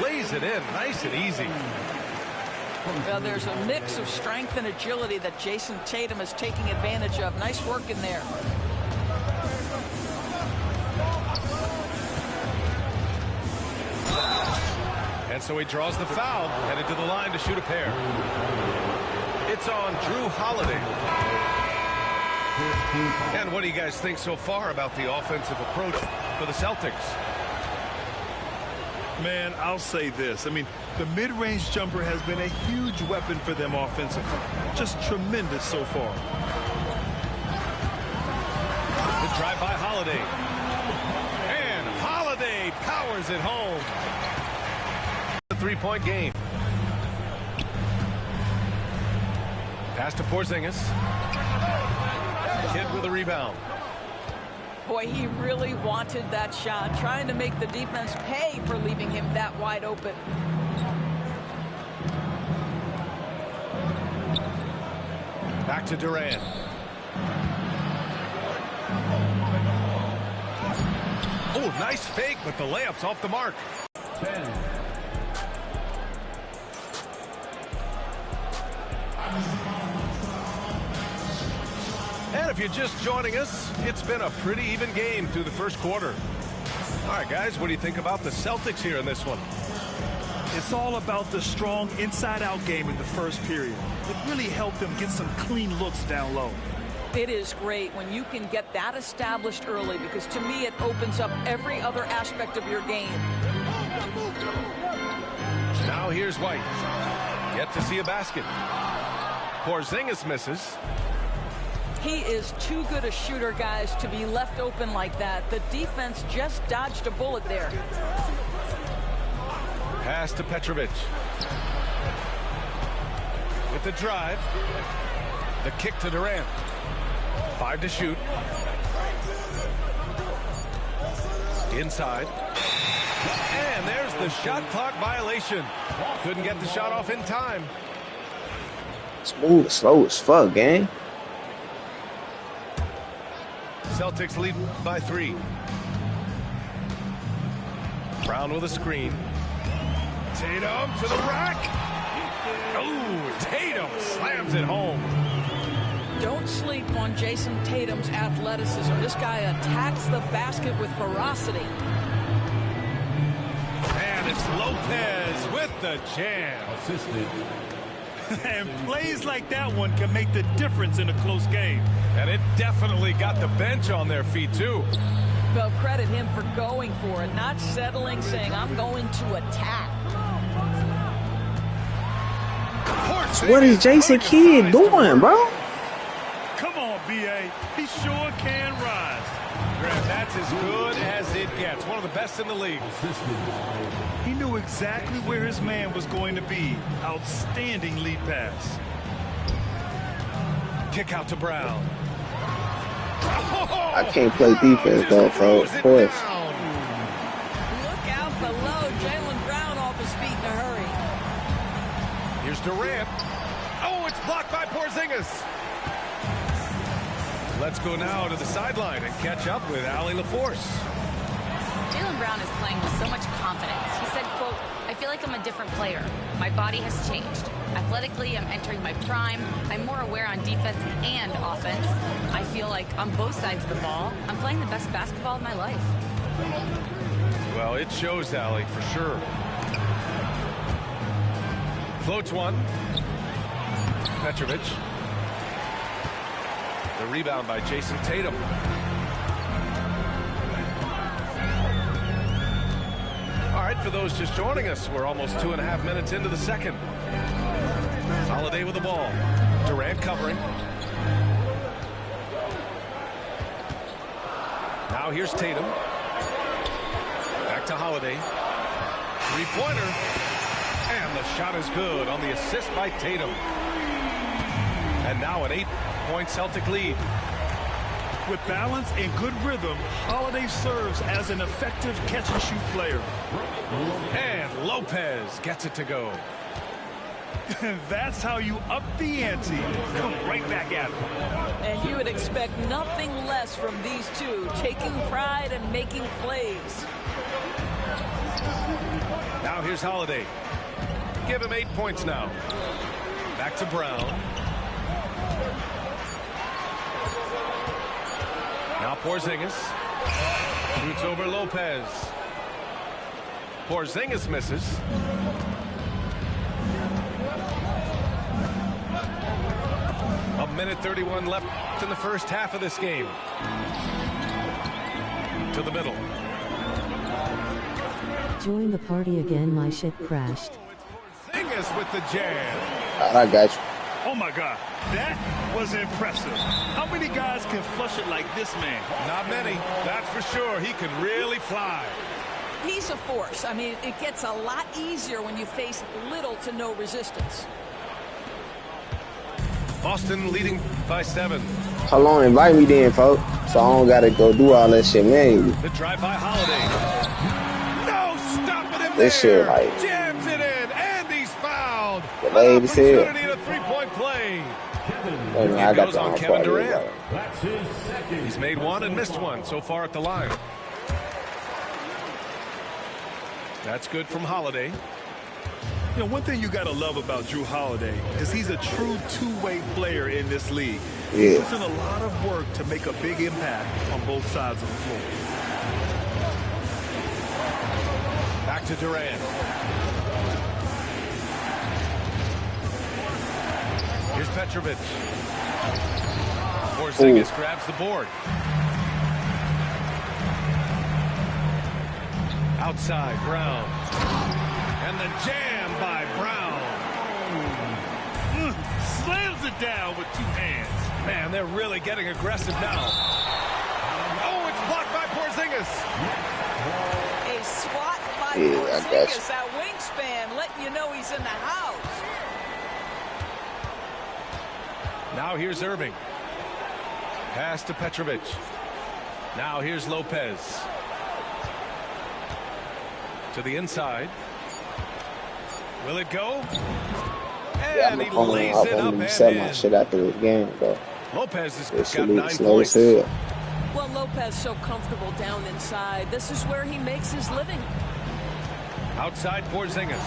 lays it in, nice and easy. Well, there's a mix of strength and agility that Jason Tatum is taking advantage of. Nice work in there. And so he draws the foul, headed to the line to shoot a pair. It's on Jrue Holiday. And what do you guys think so far about the offensive approach for the Celtics? Man, I'll say this. I mean, the mid-range jumper has been a huge weapon for them offensively. Just tremendous so far. The drive by Holiday. And Holiday powers it home. A 3-point game. Pass to Porzingis. Kidd with a rebound. Boy, he really wanted that shot, trying to make the defense pay for leaving him that wide open. Back to Durant. Oh, nice fake, but the layup's off the mark. 10. And if you're just joining us, it's been a pretty even game through the first quarter. All right, guys, what do you think about the Celtics here in this one? It's all about the strong inside-out game in the first period. It really helped them get some clean looks down low. It is great when you can get that established early, because to me it opens up every other aspect of your game. Now here's White. Yet to see a basket. Porzingis misses. He is too good a shooter, guys, to be left open like that. The defense just dodged a bullet there. Pass to Petrovic. With the drive. The kick to Durant. 5 to shoot. Inside. And there's the shot clock violation. Couldn't get the shot off in time. Smooth, slow as fuck, gang. Celtics lead by 3. Brown with a screen. Tatum to the rack. Oh, Tatum slams it home. Don't sleep on Jason Tatum's athleticism. This guy attacks the basket with ferocity. And it's Lopez with the jam. Assisted. And plays like that one can make the difference in a close game. And it definitely got the bench on their feet, too. Well, credit him for going for it, not settling, saying, I'm going to attack. What is Jason Kidd doing, bro? Come on, B.A. He sure can rise. Grant, that's as good as it gets. One of the best in the league. He knew exactly where his man was going to be. Outstanding lead pass. Kick out to Brown. I can't play defense, though, bro. Of course. Look out below. Jaylen Brown off his feet in a hurry. Here's Durant. Oh, it's blocked by Porzingis. Let's go now to the sideline and catch up with Allie LaForce. Jaylen Brown is playing with so much confidence. He said, quote, I feel like I'm a different player. My body has changed. Athletically, I'm entering my prime. I'm more aware on defense and offense. I feel like on both sides of the ball, I'm playing the best basketball of my life. Well, it shows, Allie, for sure. Floats one. Petrovic. The rebound by Jason Tatum. All right, for those just joining us, we're almost 2.5 minutes into the second. Holiday with the ball. Durant covering. Now here's Tatum. Back to Holiday. Three-pointer. And the shot is good on the assist by Tatum. And now an 8-point Celtic lead. With balance and good rhythm, Holiday serves as an effective catch-and-shoot player. And Lopez gets it to go. That's how you up the ante. Come right back at him. And you would expect nothing less from these two, taking pride and making plays. Now here's Holiday. Give him 8 points now. Back to Brown. Now Porzingis. Shoots over Lopez. Porzingis misses. A minute 31 left in the first half of this game. To the middle. Join the party again, my shit crashed. Porzingis with the jam. I got you. Oh my God, that was impressive. How many guys can flush it like this man? Not many, that's for sure. He can really fly. He's a force. I mean, it gets a lot easier when you face little to no resistance. Boston leading by 7. How long invite me then, folks? So I don't gotta go do all that shit, man. The drive by Holiday. No, stop it in This there. shit, like, Jams it in, and he's fouled. lady An said. opportunity to 3-point play. Wait a minute, I It got goes the on wrong Kevin part here, Durant. That's his second. He's made one and missed one so far at the line. That's good from Holiday. You know, one thing you got to love about Jrue Holiday is he's a true two-way player in this league. He puts in a lot of work to make a big impact on both sides of the floor. Back to Durant. Here's Petrovic. Porzingis grabs the board. Outside, Brown. And the jam by Brown. Slams it down with 2 hands. Man, they're really getting aggressive now. Oh, it's blocked by Porzingis. A swat by Yeah, I got Porzingis, that wingspan, letting you know he's in the house. Now here's Irving. Pass to Petrovic. Now here's Lopez. To the inside. Will it go? And he lays it up and set my in. shit after this game, bro. Lopez has This got shit 9 slow as points. hell. Well, Lopez so comfortable down inside. This is where he makes his living. Outside Porzingis.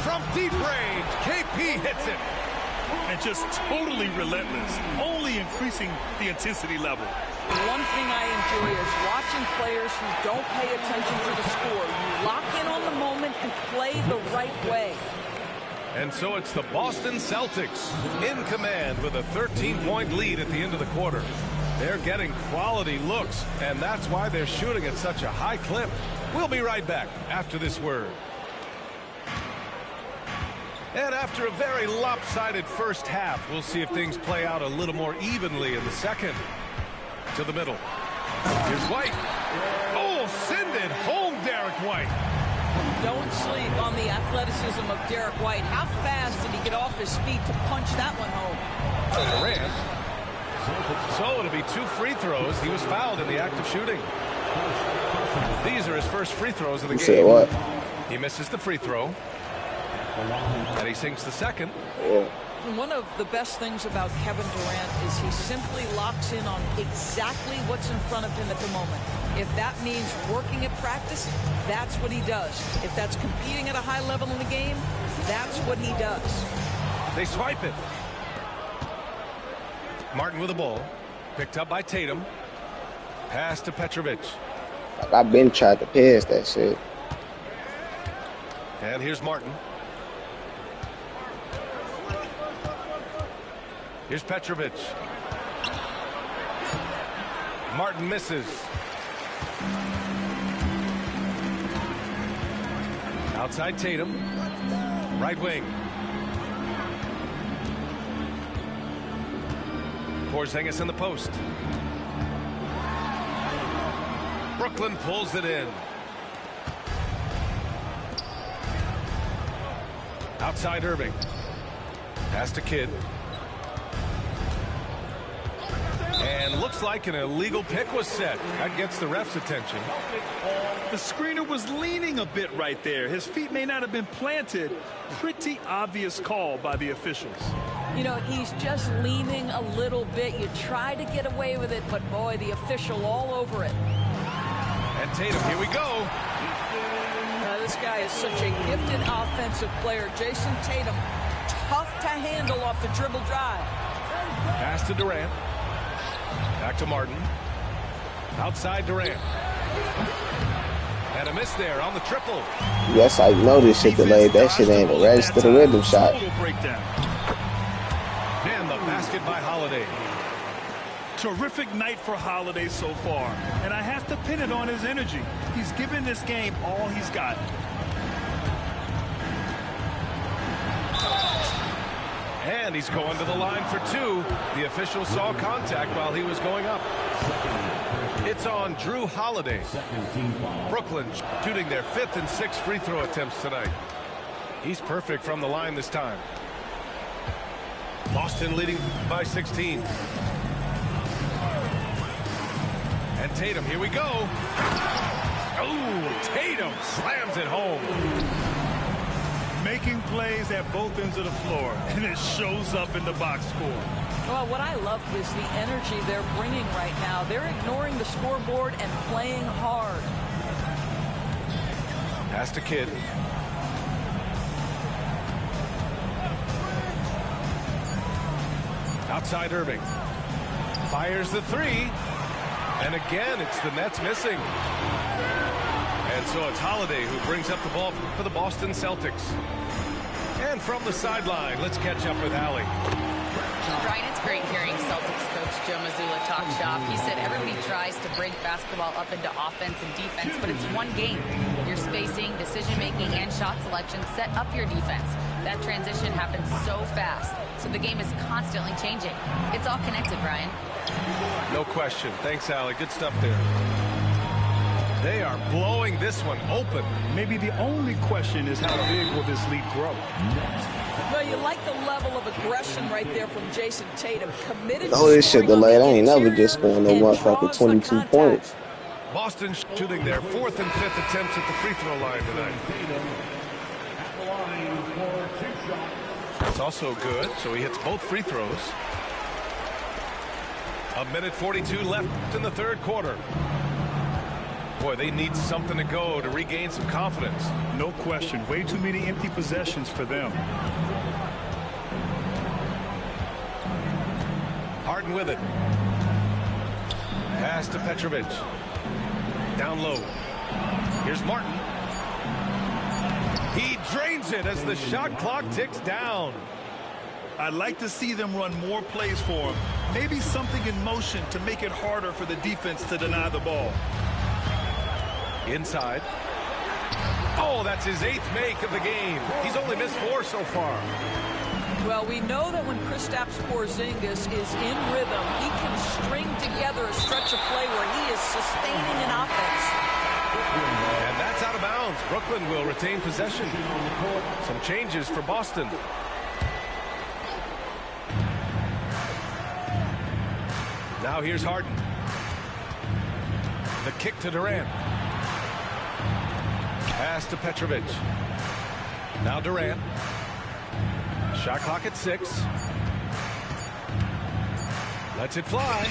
From deep range, KP hits it. and just totally relentless, only increasing the intensity level. One thing I enjoy is watching players who don't pay attention to the score. You lock in on the moment and play the right way. And so it's the Boston Celtics in command with a 13-point lead at the end of the quarter. They're getting quality looks, and that's why they're shooting at such a high clip. We'll be right back after this word. And after a very lopsided first half, we'll see if things play out a little more evenly in the second. To the middle. Here's White. Oh, send it home, Derek White. Don't sleep on the athleticism of Derek White. How fast did he get off his feet to punch that one home? Durant. So it'll be 2 free throws. He was fouled in the act of shooting. These are his first free throws of the game. Say what? He misses the free throw. And he sinks the second. Yeah. One of the best things about Kevin Durant is he simply locks in on exactly what's in front of him at the moment. If that means working at practice, that's what he does. If that's competing at a high level in the game, that's what he does. They swipe it. Martin with the ball. Picked up by Tatum. Pass to Petrovic. I've been trying to pass that shit. And here's Martin. Here's Petrovic. Martin misses. Outside Tatum. Right wing. Porzingis in the post. Brooklyn pulls it in. Outside Irving. Pass to Kidd. And looks like an illegal pick was set. That gets the ref's attention. The screener was leaning a bit right there. His feet may not have been planted. Pretty obvious call by the officials. You know, he's just leaning a little bit. You try to get away with it, but boy, the official all over it. And Tatum, here we go. This guy is such a gifted offensive player. Jason Tatum, tough to handle off the dribble drive. Pass to Durant. Back to Martin. Outside Durant. And a miss there on the triple. Yes, I know this shit delayed. That shit ain't the rest of the rhythm shot. And the basket by Holiday. Terrific night for Holiday so far. And I have to pin it on his energy. He's given this game all he's got. And he's going to the line for 2. The official saw contact while he was going up. It's on Drew Holiday. Brooklyn shooting their 5th and 6th free throw attempts tonight. He's perfect from the line this time. Boston leading by 16. And Tatum, here we go. Oh, Tatum slams it home. Making plays at both ends of the floor, and it shows up in the box score. Well, what I love is the energy they're bringing right now. They're ignoring the scoreboard and playing hard. Pass to Kidd. Outside Irving. Fires the 3. And again, it's the Nets missing. And so it's Holiday who brings up the ball for the Boston Celtics. And from the sideline, let's catch up with Allie. Brian, it's great hearing Celtics coach Joe Mazzulla talk shop. He said everybody tries to break basketball up into offense and defense, but it's one game. Your spacing, decision-making, and shot selection set up your defense. That transition happens so fast, so the game is constantly changing. It's all connected, Brian. No question. Thanks, Allie. Good stuff there. They are blowing this one open. Maybe the only question is how big will this lead grow? Well, you like the level of aggression right there from Jason Tatum. Committed. Oh, this shit delayed. I ain't never just scoring no motherfucking 22 points. Boston shooting their 4th and 5th attempts at the free throw line tonight. That's also good, so he hits both free throws. 1:42 left in the 3rd quarter. Boy, they need something to go to regain some confidence. No question. Way too many empty possessions for them. Harden with it. Pass to Petrovic. Down low. Here's Martin. He drains it as the shot clock ticks down. I'd like to see them run more plays for him. Maybe something in motion to make it harder for the defense to deny the ball. Inside. Oh, that's his 8th make of the game. He's only missed 4 so far. Well, we know that when Kristaps Porzingis is in rhythm, he can string together a stretch of play where he is sustaining an offense. And that's out of bounds. Brooklyn will retain possession. Some changes for Boston. Now here's Harden. The kick to Durant. Pass to Petrovic. Now Durant. Shot clock at 6. Lets it fly.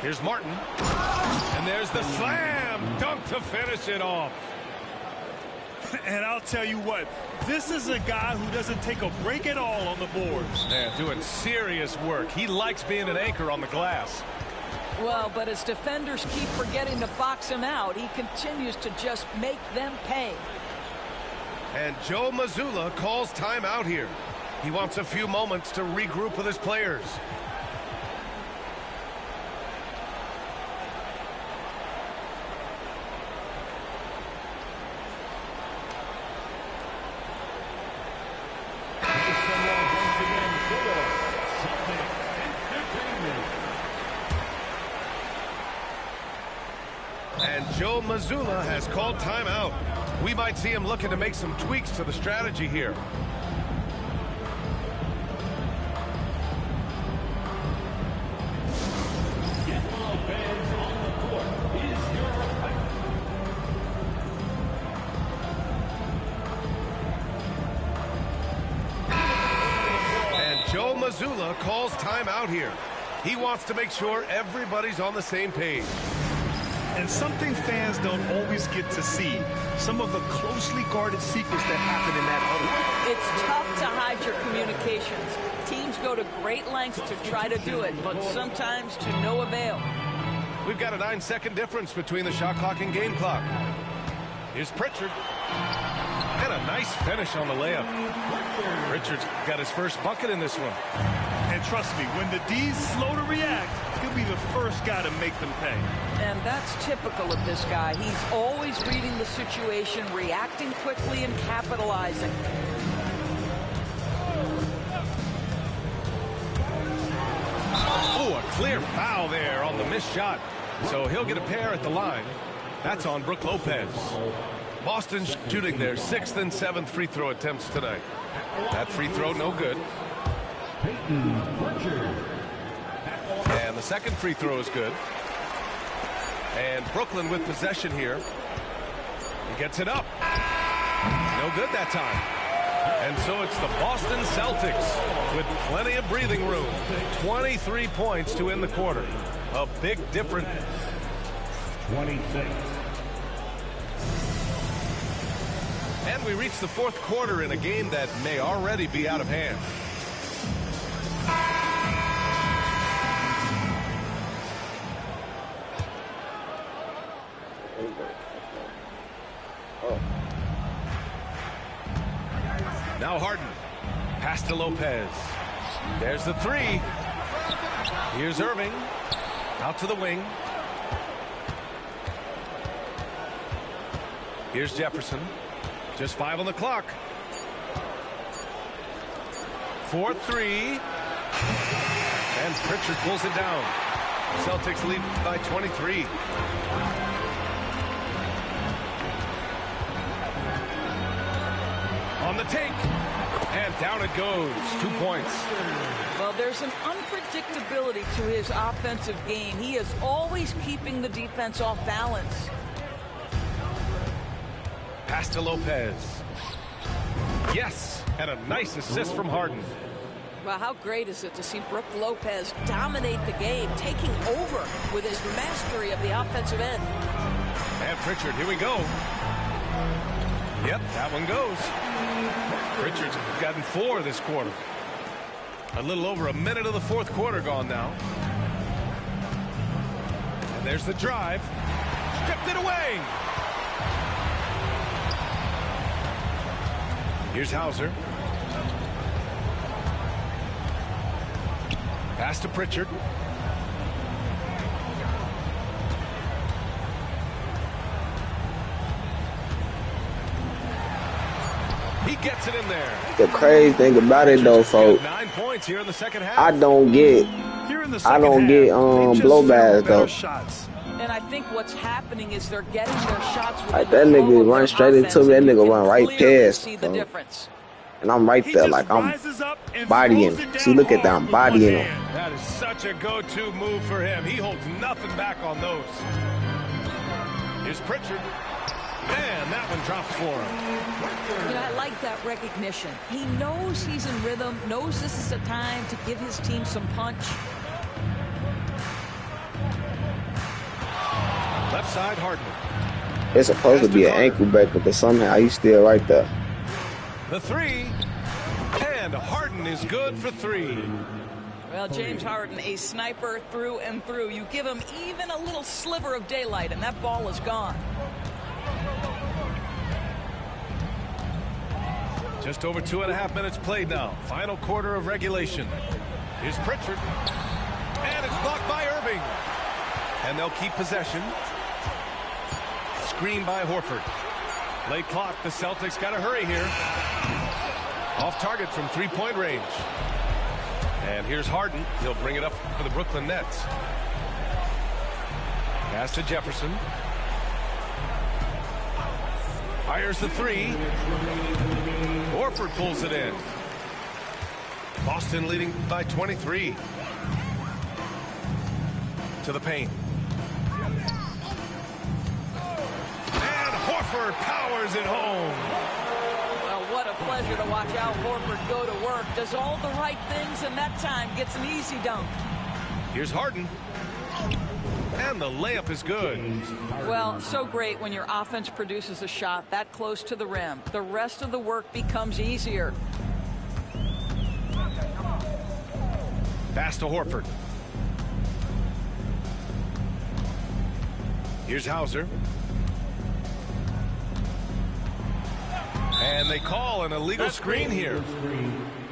Here's Martin. And there's the slam dunk to finish it off. And I'll tell you what, this is a guy who doesn't take a break at all on the boards. Man, doing serious work. He likes being an anchor on the glass. Well, but as defenders keep forgetting to box him out, he continues to just make them pay. And Joe Mazzulla calls timeout here. He wants a few moments to regroup with his players. And Joe Mazzulla has called timeout. We might see him looking to make some tweaks to the strategy here. And Joe Mazzulla calls timeout here. He wants to make sure everybody's on the same page. And something fans don't always get to see, some of the closely guarded secrets that happen in that huddle. It's tough to hide your communications. Teams go to great lengths to try to do it, but sometimes to no avail. We've got a 9-second difference between the shot clock and game clock. Here's Pritchard. And a nice finish on the layup. Pritchard's got his first bucket in this one. And trust me, when the D's slow to react, he'll be the first guy to make them pay. And that's typical of this guy. He's always reading the situation, reacting quickly, and capitalizing. Oh, a clear foul there on the missed shot. So he'll get a pair at the line. That's on Brook Lopez. Boston shooting their 6th and 7th free throw attempts tonight. That free throw no good. And the second free throw is good. And Brooklyn with possession here. He gets it up. No good that time. And so it's the Boston Celtics with plenty of breathing room. 23 points to end the quarter. A big difference. 26. And we reach the 4th quarter in a game that may already be out of hand. Now Harden. Pass to Lopez. There's the 3. Here's Irving. Out to the wing. Here's Jefferson. Just 5 on the clock. 4-3. And Pritchard pulls it down. Celtics lead by 23. On the take. And down it goes. 2 points. Well, there's an unpredictability to his offensive game. He is always keeping the defense off balance. Pass to Lopez. Yes, and a nice assist from Harden. Well, how great is it to see Brook Lopez dominate the game, taking over with his mastery of the offensive end. And Pritchard, here we go. Yep, that one goes. Pritchard's gotten 4 this quarter. A little over a minute of the fourth quarter gone now. And there's the drive. Stripped it away. Here's Hauser. Pass to Pritchard. He gets it in there. The crazy thing about it though, folks, 9 points here in the second half. I don't get blowbacks though. And I think what's happening is they're getting their shots. Like that nigga run straight into me. That nigga run right past. And I'm right there, like I'm bodying him. See, look at that, I'm bodying him. That is such a go-to move for him. He holds nothing back on those. Here's Pritchard. Man, that one drops for him. You know, I like that recognition. He knows he's in rhythm, knows this is the time to give his team some punch. Left side, Harden. It's supposed to be an ankle breaker, but somehow he's still right there. The three, and Harden is good for three. Well, James Harden, a sniper through and through. You give him even a little sliver of daylight, and that ball is gone. Just over 2.5 minutes played now. Final quarter of regulation. Here's Pritchard. And it's blocked by Irving. And they'll keep possession. Screen by Horford. Late clock. The Celtics got to hurry here. Off target from three-point range. And here's Harden. He'll bring it up for the Brooklyn Nets. Pass to Jefferson. Fires the three. Horford pulls it in. Boston leading by 23. To the paint. And Horford powers it home. Well, what a pleasure to watch Al Horford go to work. Does all the right things, and that time gets an easy dunk. Here's Harden. And the layup is good. Well, so great when your offense produces a shot that close to the rim. The rest of the work becomes easier. Pass to Horford. Here's Hauser. And they call an illegal screen here.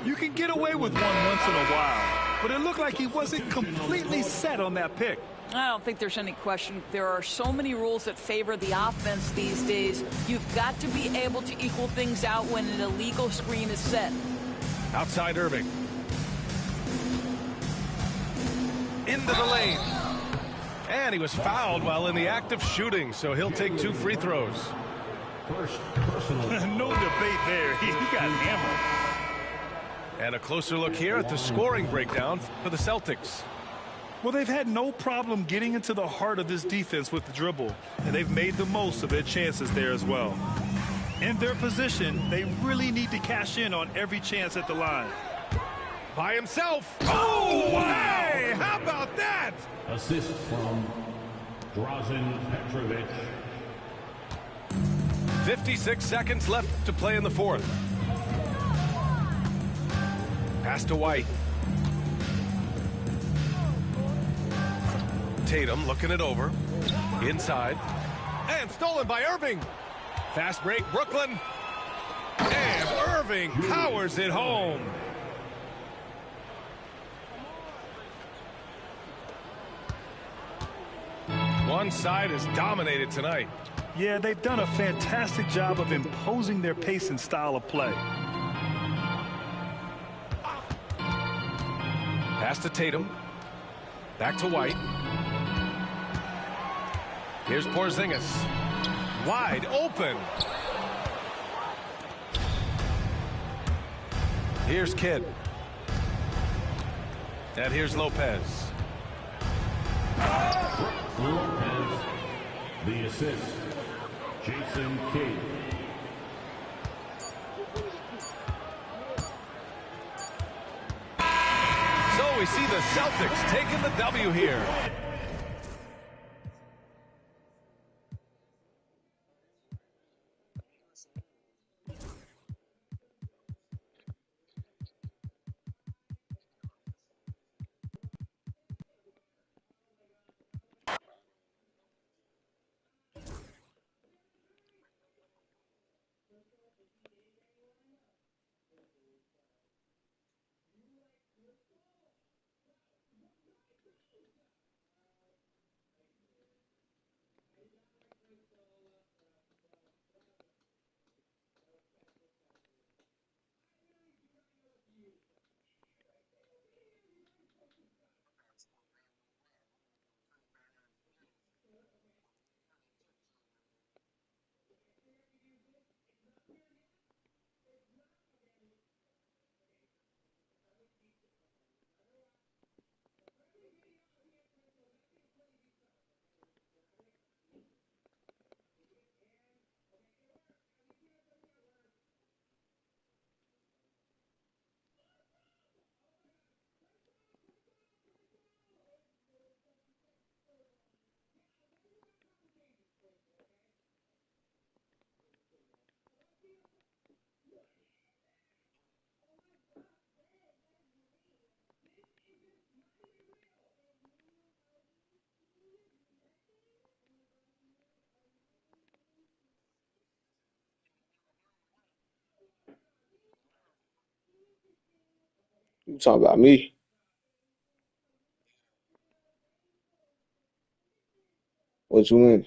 You can get away with one once in a while, but it looked like he wasn't completely set on that pick. I don't think there's any question. There are so many rules that favor the offense these days. You've got to be able to equal things out when an illegal screen is set. Outside Irving. Into the lane. And he was fouled while in the act of shooting, so he'll take 2 free throws. No debate there. He got hammered. And a closer look here at the scoring breakdown for the Celtics. Well, they've had no problem getting into the heart of this defense with the dribble, and they've made the most of their chances there as well. In their position, they really need to cash in on every chance at the line. By himself. Oh, wow! Hey, how about that? Assist from Drazen Petrovic. 56 seconds left to play in the fourth. Pass to White. Tatum looking it over. Inside. And stolen by Irving. Fast break, Brooklyn. And Irving powers it home. One side is dominated tonight. Yeah, they've done a fantastic job of imposing their pace and style of play. Pass to Tatum. Back to White. Here's Porzingis. Wide open. Here's Kidd. And here's Lopez. Lopez, the assist, Jason Kidd. So we see the Celtics taking the W here. You talking about me? What you mean?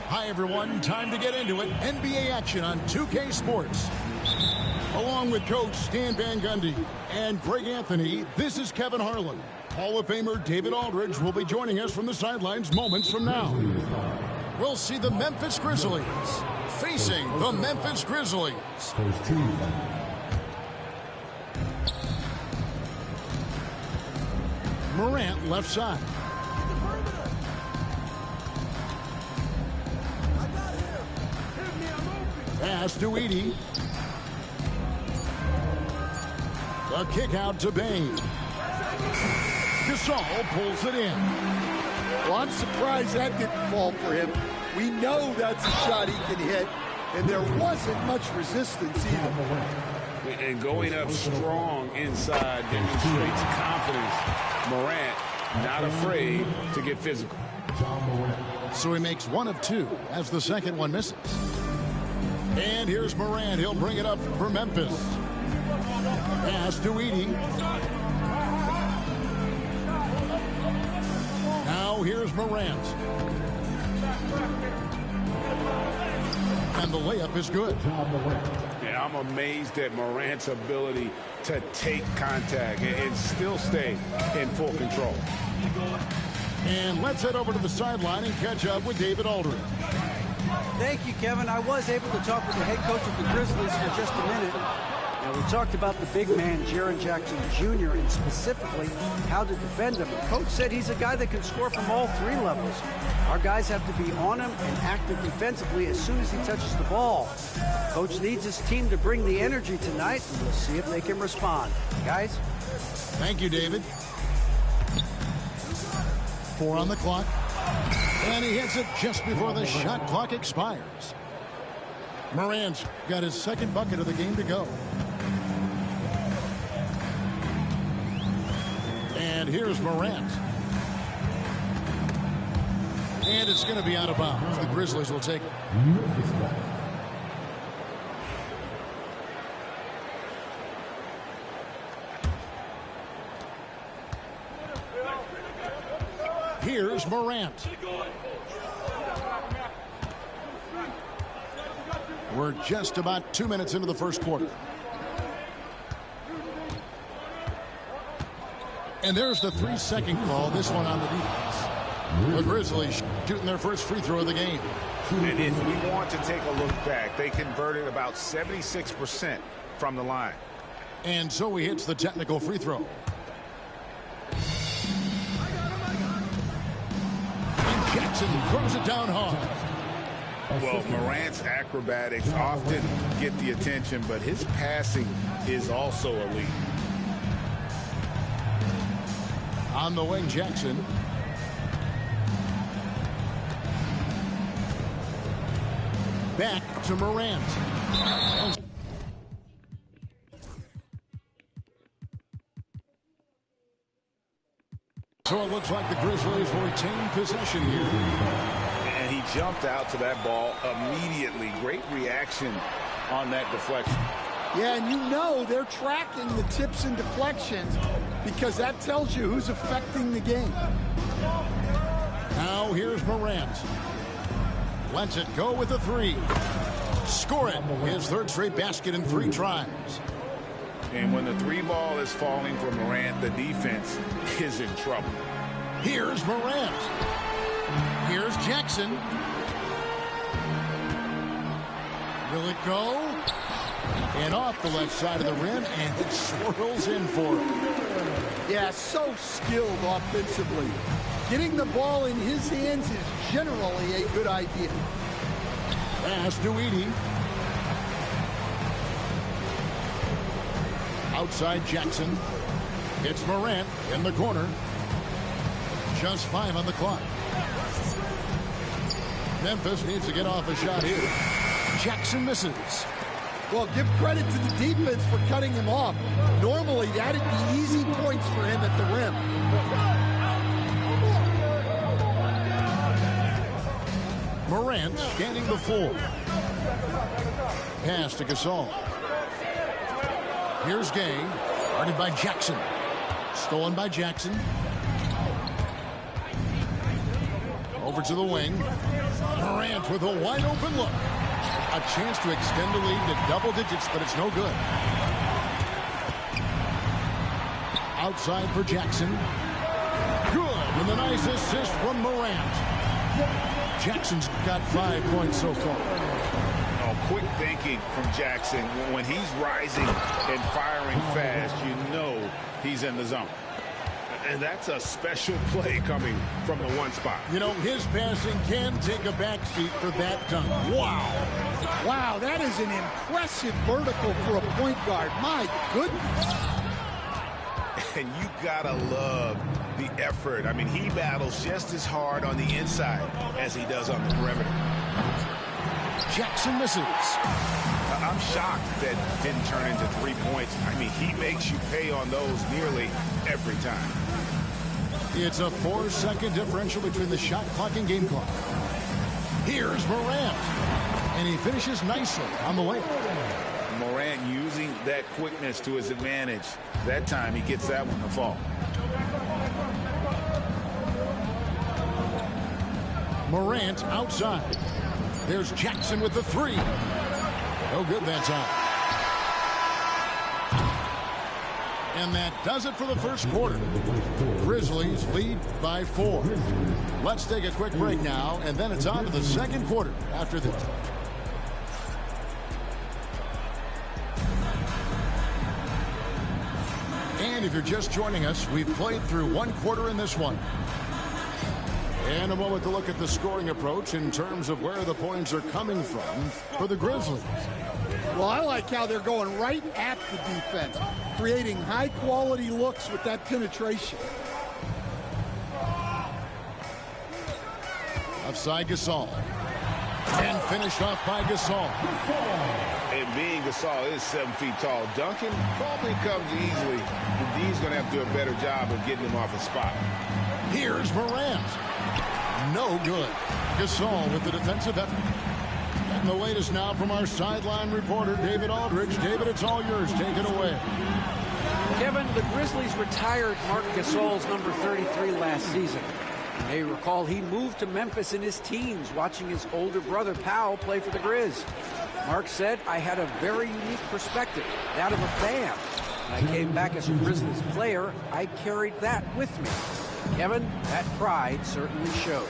Hi, everyone. Time to get into it. NBA action on 2K Sports. Along with Coach Stan Van Gundy and Greg Anthony, this is Kevin Harlan. Hall of Famer David Aldridge will be joining us from the sidelines moments from now. We'll see the Memphis Grizzlies facing the Memphis Grizzlies. Morant left side. Pass to Edey. The kick out to Bane. Gasol pulls it in. Well, I'm surprised that didn't fall for him. We know that's a shot he can hit, and there wasn't much resistance either. And going up strong inside demonstrates confidence. Morant not afraid to get physical. So he makes one of two as the second one misses. And here's Morant. He'll bring it up for Memphis. Pass to Edey. Now here's Morant. And the layup is good. Yeah, I'm amazed at Morant's ability to take contact and still stay in full control. And let's head over to the sideline and catch up with David Aldridge. Thank you, Kevin. I was able to talk with the head coach of the Grizzlies for just a minute. Now, we talked about the big man, Jaren Jackson Jr., and specifically how to defend him. Coach said he's a guy that can score from all three levels. Our guys have to be on him and active defensively as soon as he touches the ball. Coach needs his team to bring the energy tonight, and we'll see if they can respond. Guys? Thank you, David. 4 on the clock. And he hits it just before the shot clock expires. Morant's got his second bucket of the game to go. And here's Morant. And it's going to be out of bounds. The Grizzlies will take it. Here's Morant. We're just about 2 minutes into the first quarter. And there's the 3-second call, this one on the defense. The Grizzlies shooting their first free throw of the game. And if we want to take a look back, they converted about 76% from the line. And so he hits the technical free throw. And Jackson throws it down hard. Well, Morant's acrobatics often get the attention, but his passing is also elite. On the wing, Jackson. Back to Morant. So it looks like the Grizzlies will retain possession here. And he jumped out to that ball immediately. Great reaction on that deflection. Yeah, and you know they're tracking the tips and deflections because that tells you who's affecting the game. Now here's Morant. Lets it go with the three. Score it. His third straight basket in 3 tries. And when the 3 ball is falling for Morant, the defense is in trouble. Here's Morant. Here's Jackson. Will it go? And off the left side of the rim, and it swirls in for him. Yeah, so skilled offensively. Getting the ball in his hands is generally a good idea. Pass to Edey. Outside Jackson. It's Morant in the corner. Just 5 on the clock. Memphis needs to get off a shot here. Jackson misses. Well, give credit to the defense for cutting him off. Normally, that'd be easy points for him at the rim. Morant scanning the floor. Pass to Gasol. Here's Gay. Guarded by Jackson. Stolen by Jackson. Over to the wing. Morant with a wide open look. A chance to extend the lead to double digits, but it's no good. Outside for Jackson. Good, with a nice assist from Morant. Jackson's got 5 points so far. Oh, quick thinking from Jackson. When he's rising and firing fast, you know he's in the zone. And that's a special play coming from the one spot. You know, his passing can take a backseat for that dunk. Wow. Wow, that is an impressive vertical for a point guard. My goodness. And you gotta love the effort. I mean, he battles just as hard on the inside as he does on the perimeter. Jackson misses. I'm shocked that didn't turn into 3 points. I mean, he makes you pay on those nearly every time. It's a 4-second differential between the shot clock and game clock. Here's Morant. And he finishes nicely on the way. Morant using that quickness to his advantage. That time he gets that one to fall. Morant outside. There's Jackson with the 3. No good that time. And that does it for the first quarter. Grizzlies lead by 4. Let's take a quick break now, and then it's on to the second quarter after this. And if you're just joining us, we've played through 1 quarter in this one. And a moment to look at the scoring approach in terms of where the points are coming from for the Grizzlies. Well, I like how they're going right at the defense, creating high-quality looks with that penetration. Offside Gasol. And finished off by Gasol. And being Gasol is 7 feet tall, dunking probably comes easily. The D's going to have to do a better job of getting him off his spot. Here's Morant. No good. Gasol with the defensive effort. And the latest now from our sideline reporter, David Aldridge. David, it's all yours. Take it away. Kevin, the Grizzlies retired Marc Gasol's number 33 last season. You may recall he moved to Memphis in his teens, watching his older brother Powell play for the Grizz. Mark said, I had a very unique perspective, that of a fan. When I came back as a Grizzlies player, I carried that with me. Kevin, that pride certainly showed.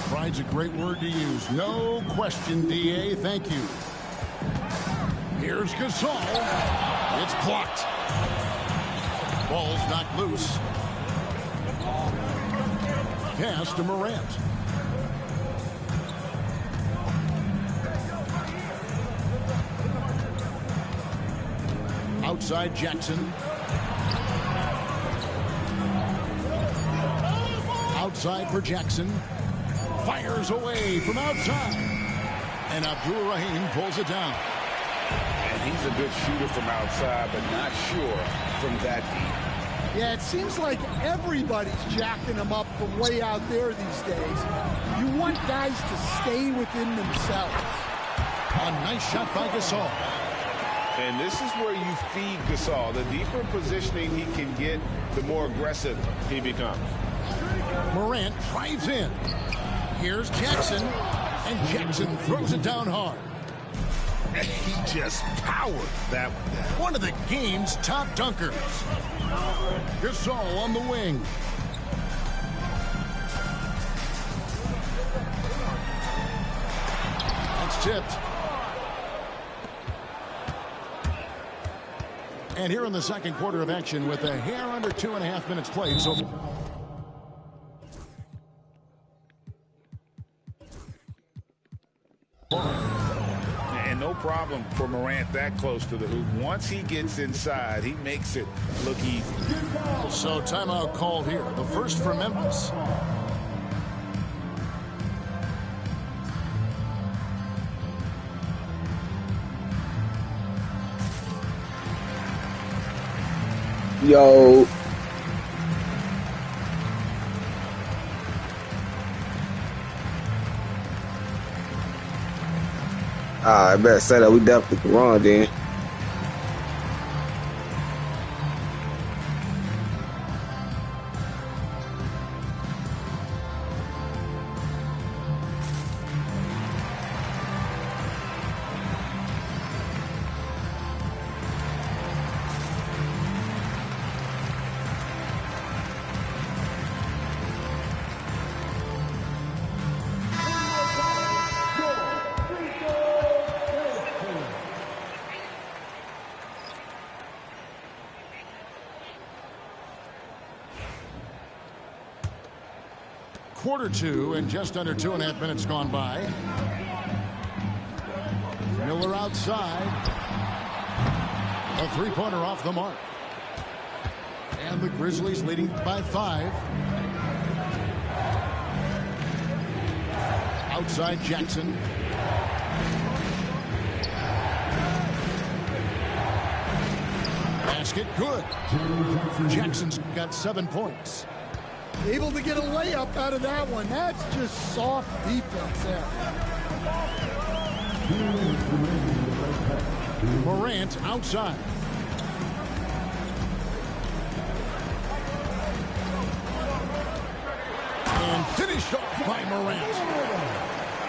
Pride's a great word to use. No question, D.A. Thank you. Here's Gasol. It's blocked. Ball's knocked loose. Pass to Morant. Outside Jackson. Outside for Jackson. Fires away from outside. And Abdul-Rahim pulls it down. And he's a good shooter from outside, but not sure from that deep. Yeah, it seems like everybody's jacking them up from way out there these days. You want guys to stay within themselves. A nice shot by Gasol. And this is where you feed Gasol. The deeper positioning he can get, the more aggressive he becomes. Morant drives in. Here's Jackson. And Jackson throws it down hard. And he just powered that one. One of the game's top dunkers. Gasol on the wing. That's tipped. And here in the second quarter of action with a hair under 2.5 minutes played. So problem for Morant that close to the hoop. Once he gets inside, he makes it look easy. So timeout called here. The first for Memphis. Yo. I better say that we definitely can run then. Quarter two and just under 2.5 minutes gone by. Miller outside. A three-pointer off the mark. And the Grizzlies leading by 5. Outside Jackson. Basket good. Jackson's got 7 points. Able to get a layup out of that one. That's just soft defense there. Morant outside. And finished off by Morant.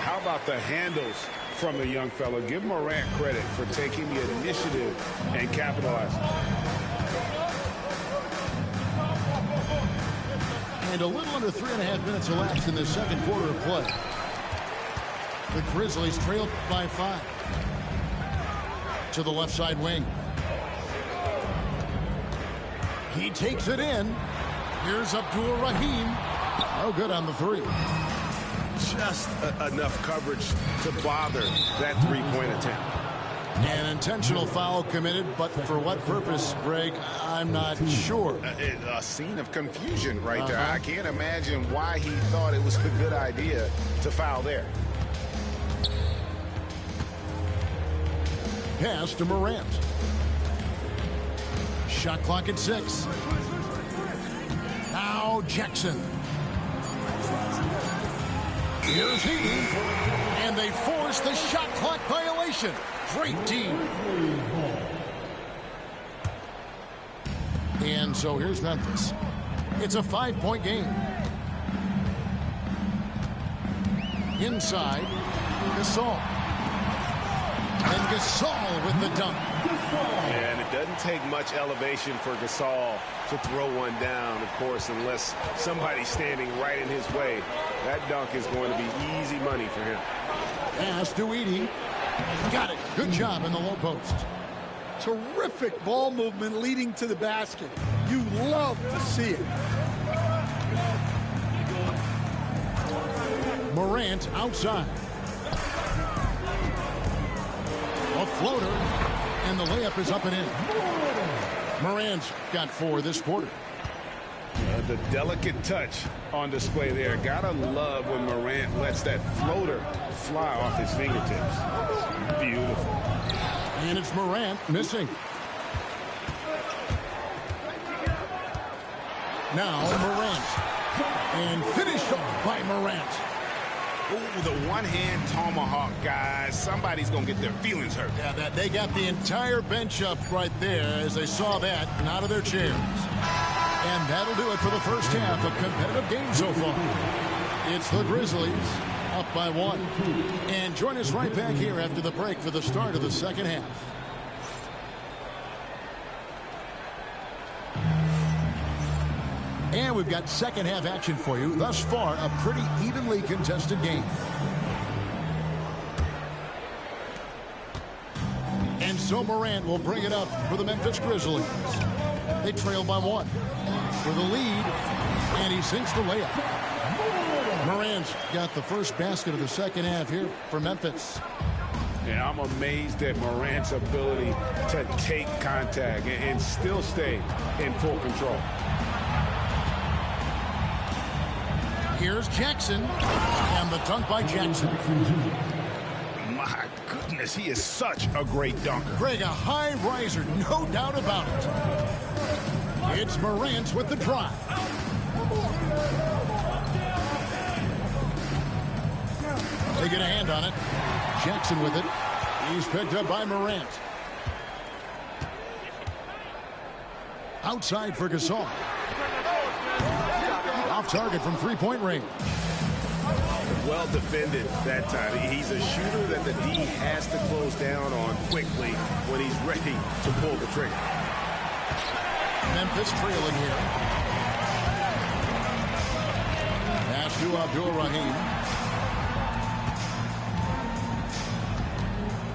How about the handles from the young fella? Give Morant credit for taking the initiative and capitalizing. And a little under 3.5 minutes elapsed in the second quarter of play. The Grizzlies trailed by 5. To the left side wing. He takes it in. Here's Abdul Rahim. No good on the 3. Just enough coverage to bother that three-point attempt. An intentional foul committed, but for what purpose, Greg, I'm not sure. A scene of confusion right there. I can't imagine why he thought it was a good idea to foul there. Pass to Morant. Shot clock at 6. Now Jackson. Here's he. And they force the shot clock violation. Great team. And so here's Memphis. It's a 5-point game. Inside, Gasol. And Gasol with the dunk. And it doesn't take much elevation for Gasol to throw one down, of course, unless somebody's standing right in his way. That dunk is going to be easy money for him. Pass to Edey. Got it. Good job in the low post. Terrific ball movement leading to the basket. You love to see it. Morant outside. A floater. And the layup is up and in. Morant's got 4 this quarter. The delicate touch on display there. Gotta love when Morant lets that floater fly off his fingertips. Beautiful. And it's Morant missing. Now Morant. And finished off by Morant. Ooh, the one-hand tomahawk, guys. Somebody's going to get their feelings hurt. Yeah, they got the entire bench up right there as they saw that and out of their chairs. And that'll do it for the first half of competitive game so far. It's the Grizzlies up by 1. And join us right back here after the break for the start of the second half. And we've got second half action for you. Thus far, a pretty evenly contested game. And so Morant will bring it up for the Memphis Grizzlies. They trail by 1 for the lead, and he sinks the layup. Morant's got the first basket of the second half here for Memphis. And I'm amazed at Morant's ability to take contact and still stay in full control. Here's Jackson, and the dunk by Jackson. My goodness, he is such a great dunker. Greg, a high riser, no doubt about it. It's Morant with the drive. They get a hand on it. Jackson with it. He's picked up by Morant. Outside for Gasol. Off target from three-point range. Well defended that time. He's a shooter that the D has to close down on quickly when he's ready to pull the trigger. Memphis trailing here. Pass to Abdul-Rahim.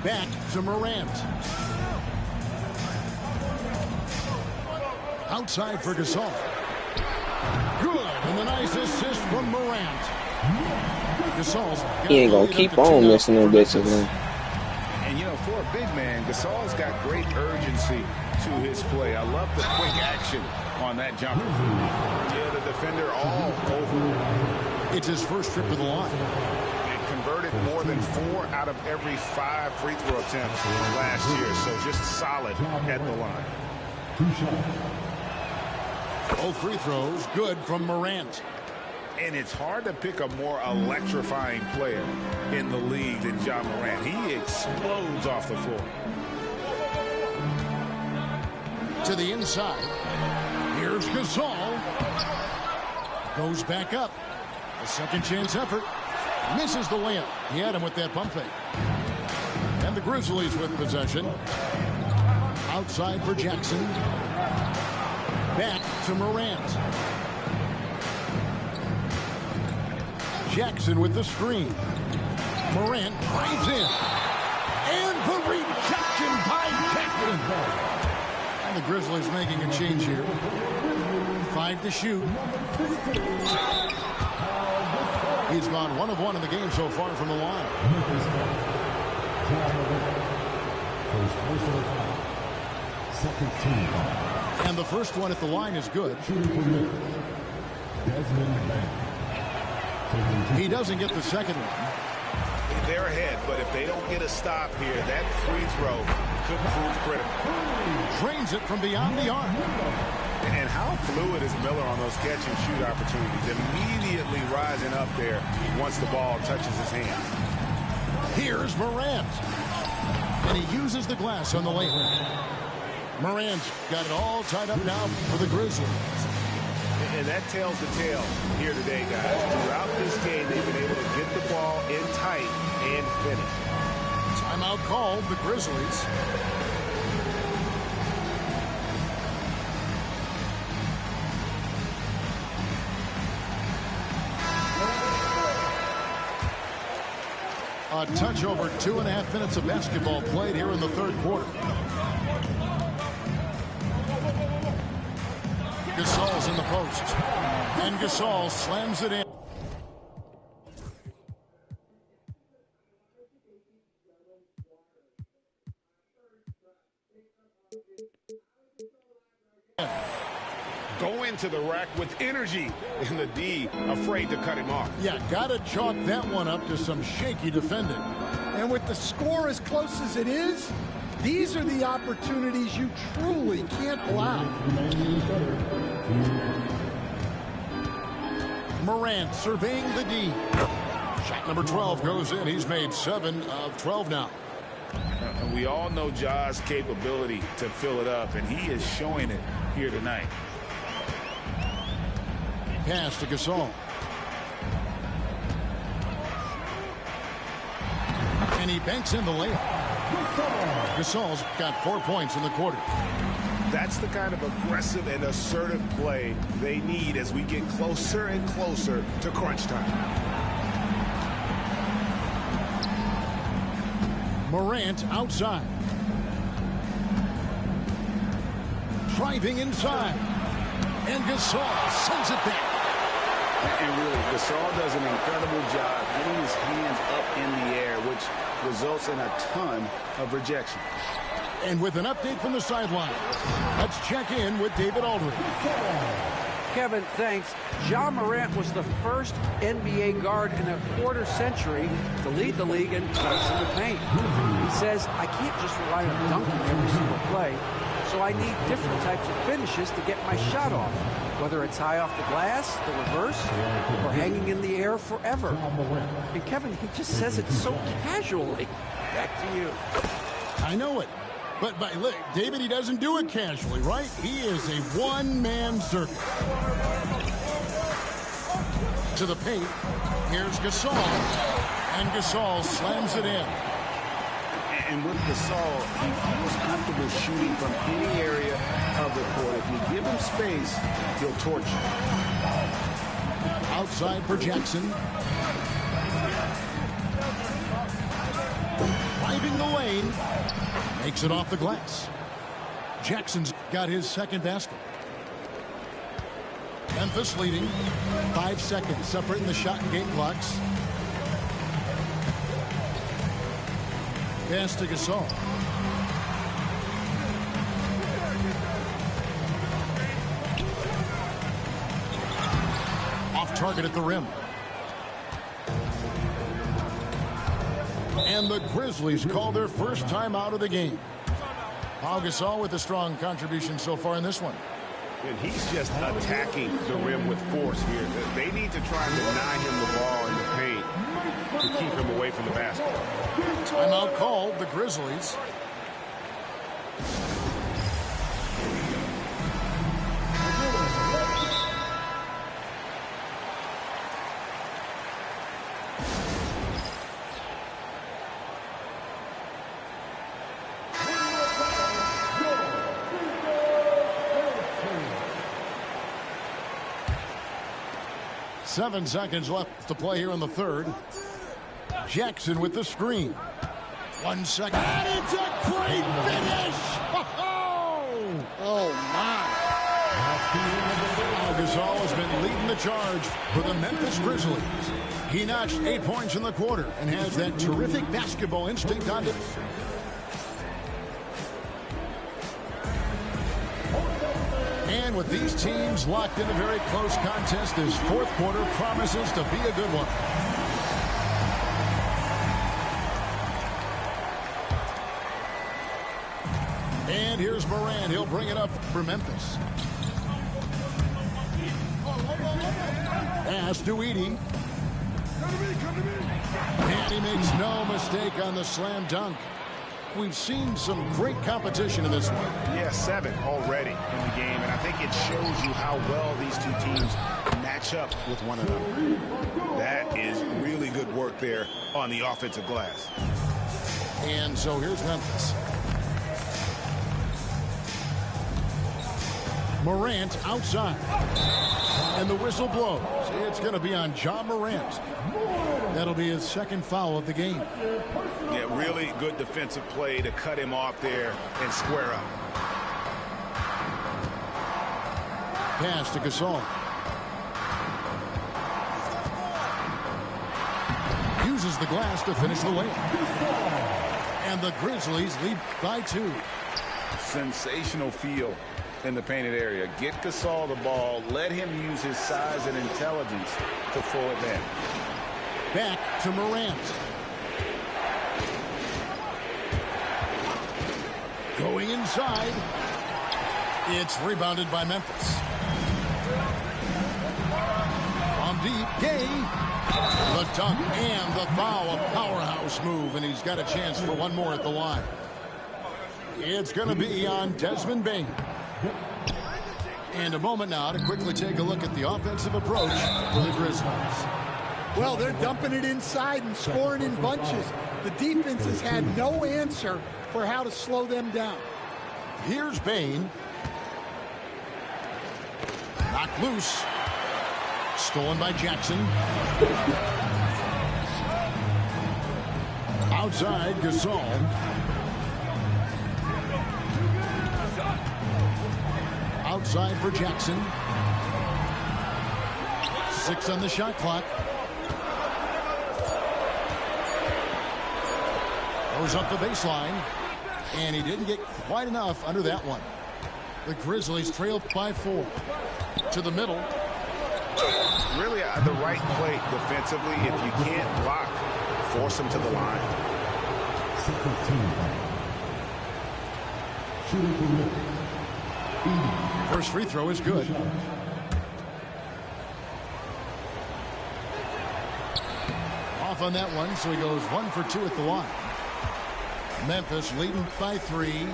Back to Morant. Outside for Gasol. Good, and a nice assist from Morant. Gasol's He ain't gonna keep on missing them bitches, man. And, you know, for a big man, Gasol's got great urgency to his play. I love the quick action on that jumper. Yeah, the defender all over. It's his first trip to the line. And converted more than 4 out of every 5 free throw attempts last year. So just solid at the line. Both free throws good from Morant. And it's hard to pick a more electrifying player in the league than Ja Morant. He explodes off the floor. To the inside. Here's Gasol. Goes back up. A second chance effort. Misses the layup. He had him with that pump fake. And the Grizzlies with possession. Outside for Jackson. Back to Morant. Jackson with the screen. Morant drives in. And the rejection by Jackson. And the Grizzlies making a change here. 5 to shoot. He's gone 1 of 1 in the game so far from the line. Second team. And the first one at the line is good. He doesn't get the second one. They're ahead, but if they don't get a stop here, that free throw could prove critical. Drains it from beyond the arc. And how fluid is Miller on those catch and shoot opportunities? Immediately rising up there once the ball touches his hand. Here's Morant. And he uses the glass on the layup. Morant's got it all tied up now for the Grizzlies. And that tells the tale here today, guys. Throughout this game, they've been able to get the ball in tight and finish. Timeout called, the Grizzlies. A touch over 2.5 minutes of basketball played here in the third quarter. Gasol's in the post. And Gasol slams it in. Go into the rack with energy, and the D afraid to cut him off. Yeah, gotta chalk that one up to some shaky defending. And with the score as close as it is, these are the opportunities you truly can't allow. Morant surveying the D. Shot number 12 goes in. He's made 7 of 12 now. We all know Ja's capability to fill it up, and he is showing it here tonight. Pass to Gasol. And he banks in the layup. Gasol's got 4 points in the quarter. That's the kind of aggressive and assertive play they need as we get closer and closer to crunch time. Morant outside. Driving inside. And Gasol sends it back. And really, Gasol does an incredible job getting his hands up in the air, which results in a ton of rejection. And with an update from the sideline, let's check in with David Aldridge. Kevin, thanks. Ja Morant was the first NBA guard in a quarter century to lead the league in points in the paint. He says, I can't just rely on dunking every single play, so I need different types of finishes to get my shot off, whether it's high off the glass, the reverse, or hanging in the air forever. And Kevin, he just says it so casually. Back to you. I know it. But look, David, he doesn't do it casually, right? He is a one-man circus. To the paint. Here's Gasol. And Gasol slams it in. And with Gasol, he feels comfortable shooting from any area of the court. If you give him space, he'll torch you. Outside for Jackson. Driving the lane. Makes it off the glass. Jackson's got his second basket. Memphis leading. 5 seconds separating the shot and game clocks. Pass to Gasol. Off target at the rim. And the Grizzlies call their first time out of the game. Pau Gasol with a strong contribution so far in this one. And he's just attacking the rim with force here. They need to try and deny him the ball in the paint to keep him away from the basket. Timeout called, the Grizzlies. Seven seconds left to play here in the third. Jackson with the screen. 1 second. And it's a great finish! Oh, my. Gasol has been leading the charge for the Memphis Grizzlies. He notched 8 points in the quarter and has that terrific basketball instinct on it. And with these teams locked in a very close contest, this fourth quarter promises to be a good one. And here's Morant. He'll bring it up for Memphis. Pass to Edey. And he makes no mistake on the slam dunk. We've seen some great competition in this one. Yeah, 7 already in the game, and I think it shows you how well these two teams match up with one another. That is really good work there on the offensive glass. And so here's Memphis. Morant outside. And the whistle blows. It's going to be on Ja Morant. That'll be his second foul of the game. Yeah, really good defensive play to cut him off there and square up. Pass to Gasol. Uses the glass to finish the layup. And the Grizzlies lead by 2. Sensational feel in the painted area. Get Gasol the ball. Let him use his size and intelligence to full advantage. Back to Morant. Going inside. It's rebounded by Memphis. From deep, Gay. The dunk and the foul. A powerhouse move, and he's got a chance for one more at the line. It's going to be on Desmond Bane. And a moment now to quickly take a look at the offensive approach for the Grizzlies. Well, they're dumping it inside and scoring in bunches. The defense has had no answer for how to slow them down. Here's Bane. Knocked loose. Stolen by Jackson. Outside, Gasol. Outside for Jackson. 6 on the shot clock. Goes up the baseline. And he didn't get quite enough under that one. The Grizzlies trail by 4. To the middle. Really the right play defensively. If you can't block, force him to the line. First free throw is good. Off on that one, so he goes 1 for 2 at the line. Memphis leading by 3.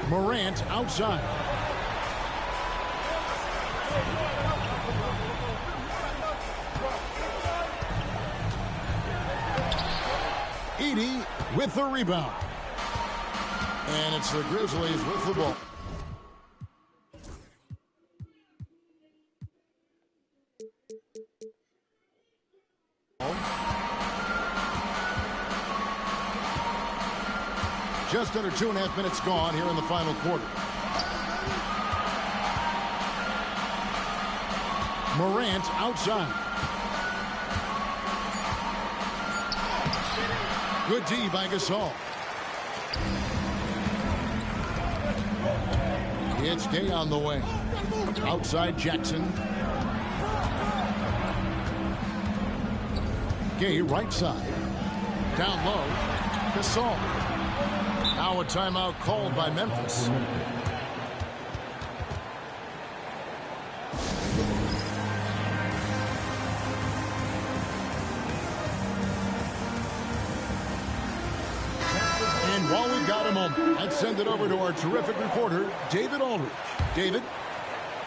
Morant outside. Edey with the rebound. And it's the Grizzlies with the ball. Just under 2.5 minutes gone here in the final quarter. Morant outside. Good D by Gasol. It's Gay on the way. Outside Jackson. Gay right side. Down low. Gasol. Now a timeout called by Memphis. And while we've got a moment, let's send it over to our terrific reporter, David Aldridge. David?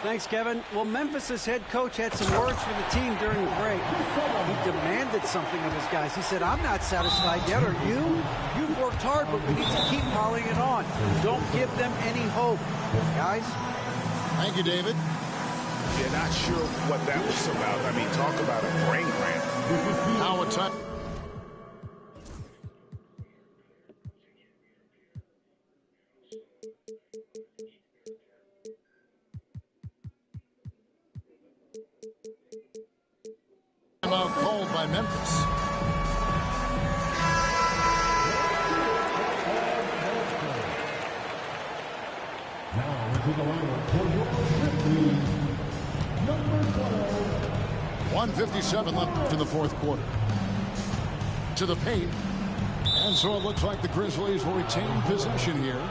Thanks, Kevin. Well, Memphis's head coach had some words for the team during the break. He demanded something of his guys. He said, I'm not satisfied yet. Are you? You've worked hard, but we need to keep piling it on. Don't give them any hope. Guys? Thank you, David. You're not sure what that was about. I mean, talk about a brain cramp. Now a time. Called by Memphis. Now into the lineup for your Grizzlies, number 12. 1:57 left in the fourth quarter. To the paint. And so it looks like the Grizzlies will retain possession here.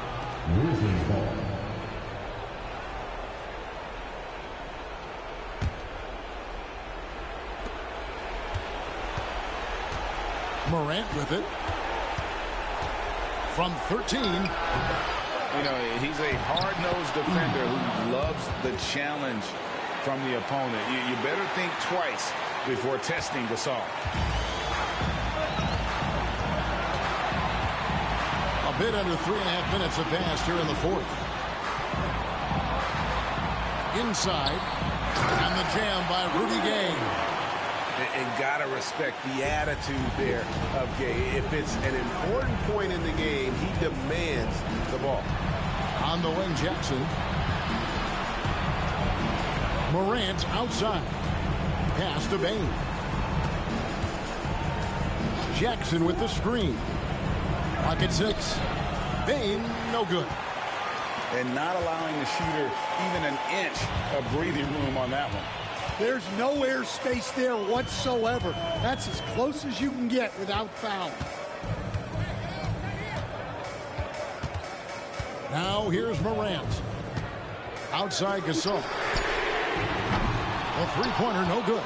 Grizzlies ball. Morant with it. From 13. You know, he's a hard-nosed defender who loves the challenge from the opponent. You better think twice before testing Gasol. A bit under 3.5 minutes have passed here in the fourth. Inside. And the jam by Rudy Gay. And gotta respect the attitude there of Gay. If it's an important point in the game, he demands the ball. On the wing, Jackson. Morant outside. Pass to Bane. Jackson with the screen. Pocket 6. Bane, no good. And not allowing the shooter even an inch of breathing room on that one. There's no air space there whatsoever. That's as close as you can get without foul. Now here's Morant. Outside Gasol. A three-pointer, no good.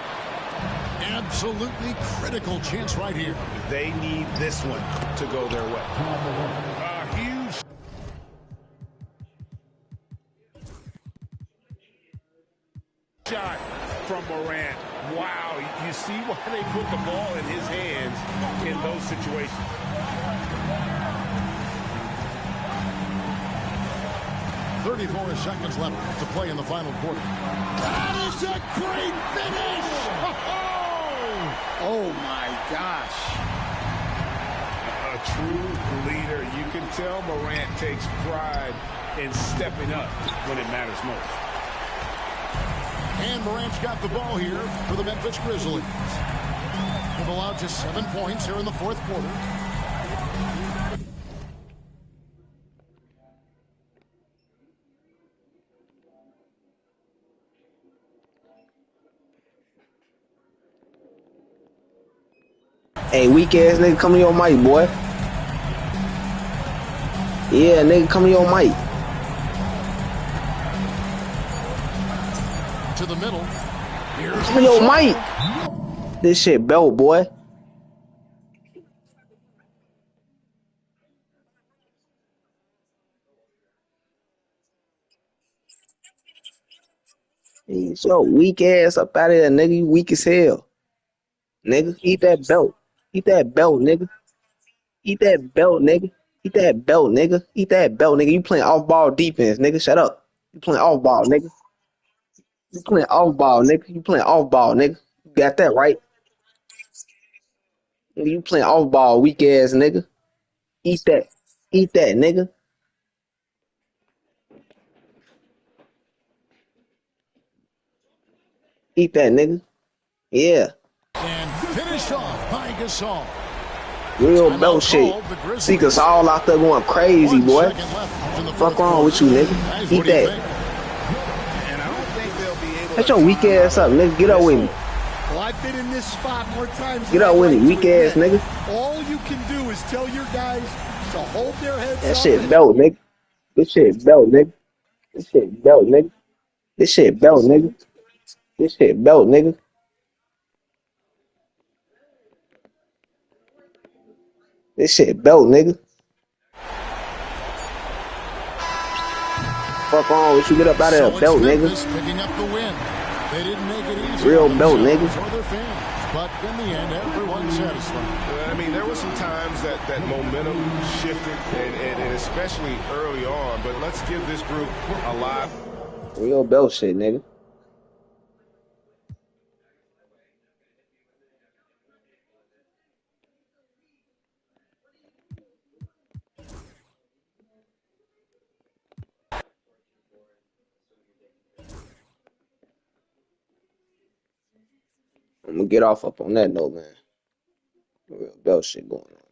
Absolutely critical chance right here. They need this one to go their way. A huge shot from Morant. Wow, you see why they put the ball in his hands in those situations. .34 seconds left to play in the final quarter. That is a great finish! Oh my gosh. A true leader. You can tell Morant takes pride in stepping up when it matters most. And Morant's got the ball here for the Memphis Grizzlies. They've allowed just 7 points here in the fourth quarter. Hey, weak ass nigga, come to your mic, boy. Yeah, nigga, come to your mic. To the middle. Here's Come to your mic. This shit belt, boy. Hey, so weak ass up out of there, nigga. You weak as hell. Nigga, eat that belt. Eat that belt, nigga. Eat that belt, nigga. Eat that belt, nigga. Eat that belt, nigga. You playing off ball defense, nigga. Shut up. You playing off ball, nigga. You playing off ball, nigga. You playing off ball, nigga. You got that right. Nigga, you playing off ball, weak ass nigga. Eat that. Eat that, nigga. Eat that, nigga. Yeah. And finished off by Gasol. Real belt shit. See Gasol out there going crazy, boy. Fuck wrong with you, nigga. Eat that. And I don't think they'll be able Shut your weak ass up, nigga. Get up with me. Well, I've been in this spot more times. Get up with me, weak ass nigga. All you can do is tell your guys to hold their heads up. That shit belt, nigga. This shit belt, nigga. This shit belt, nigga. This shit belt, nigga. This shit belt, nigga. This shit belt, nigga. Fuck on, what you get up out of that belt, nigga. Picking up the win. They didn't make it easy. Real belt, nigga. For their fans, but in the end, everyone's satisfied. I mean, there were some times that momentum shifted, and especially early on. But let's give this group a lot. Real belt shit, nigga. I'm gonna get off up on that note, man. Real belt shit going on.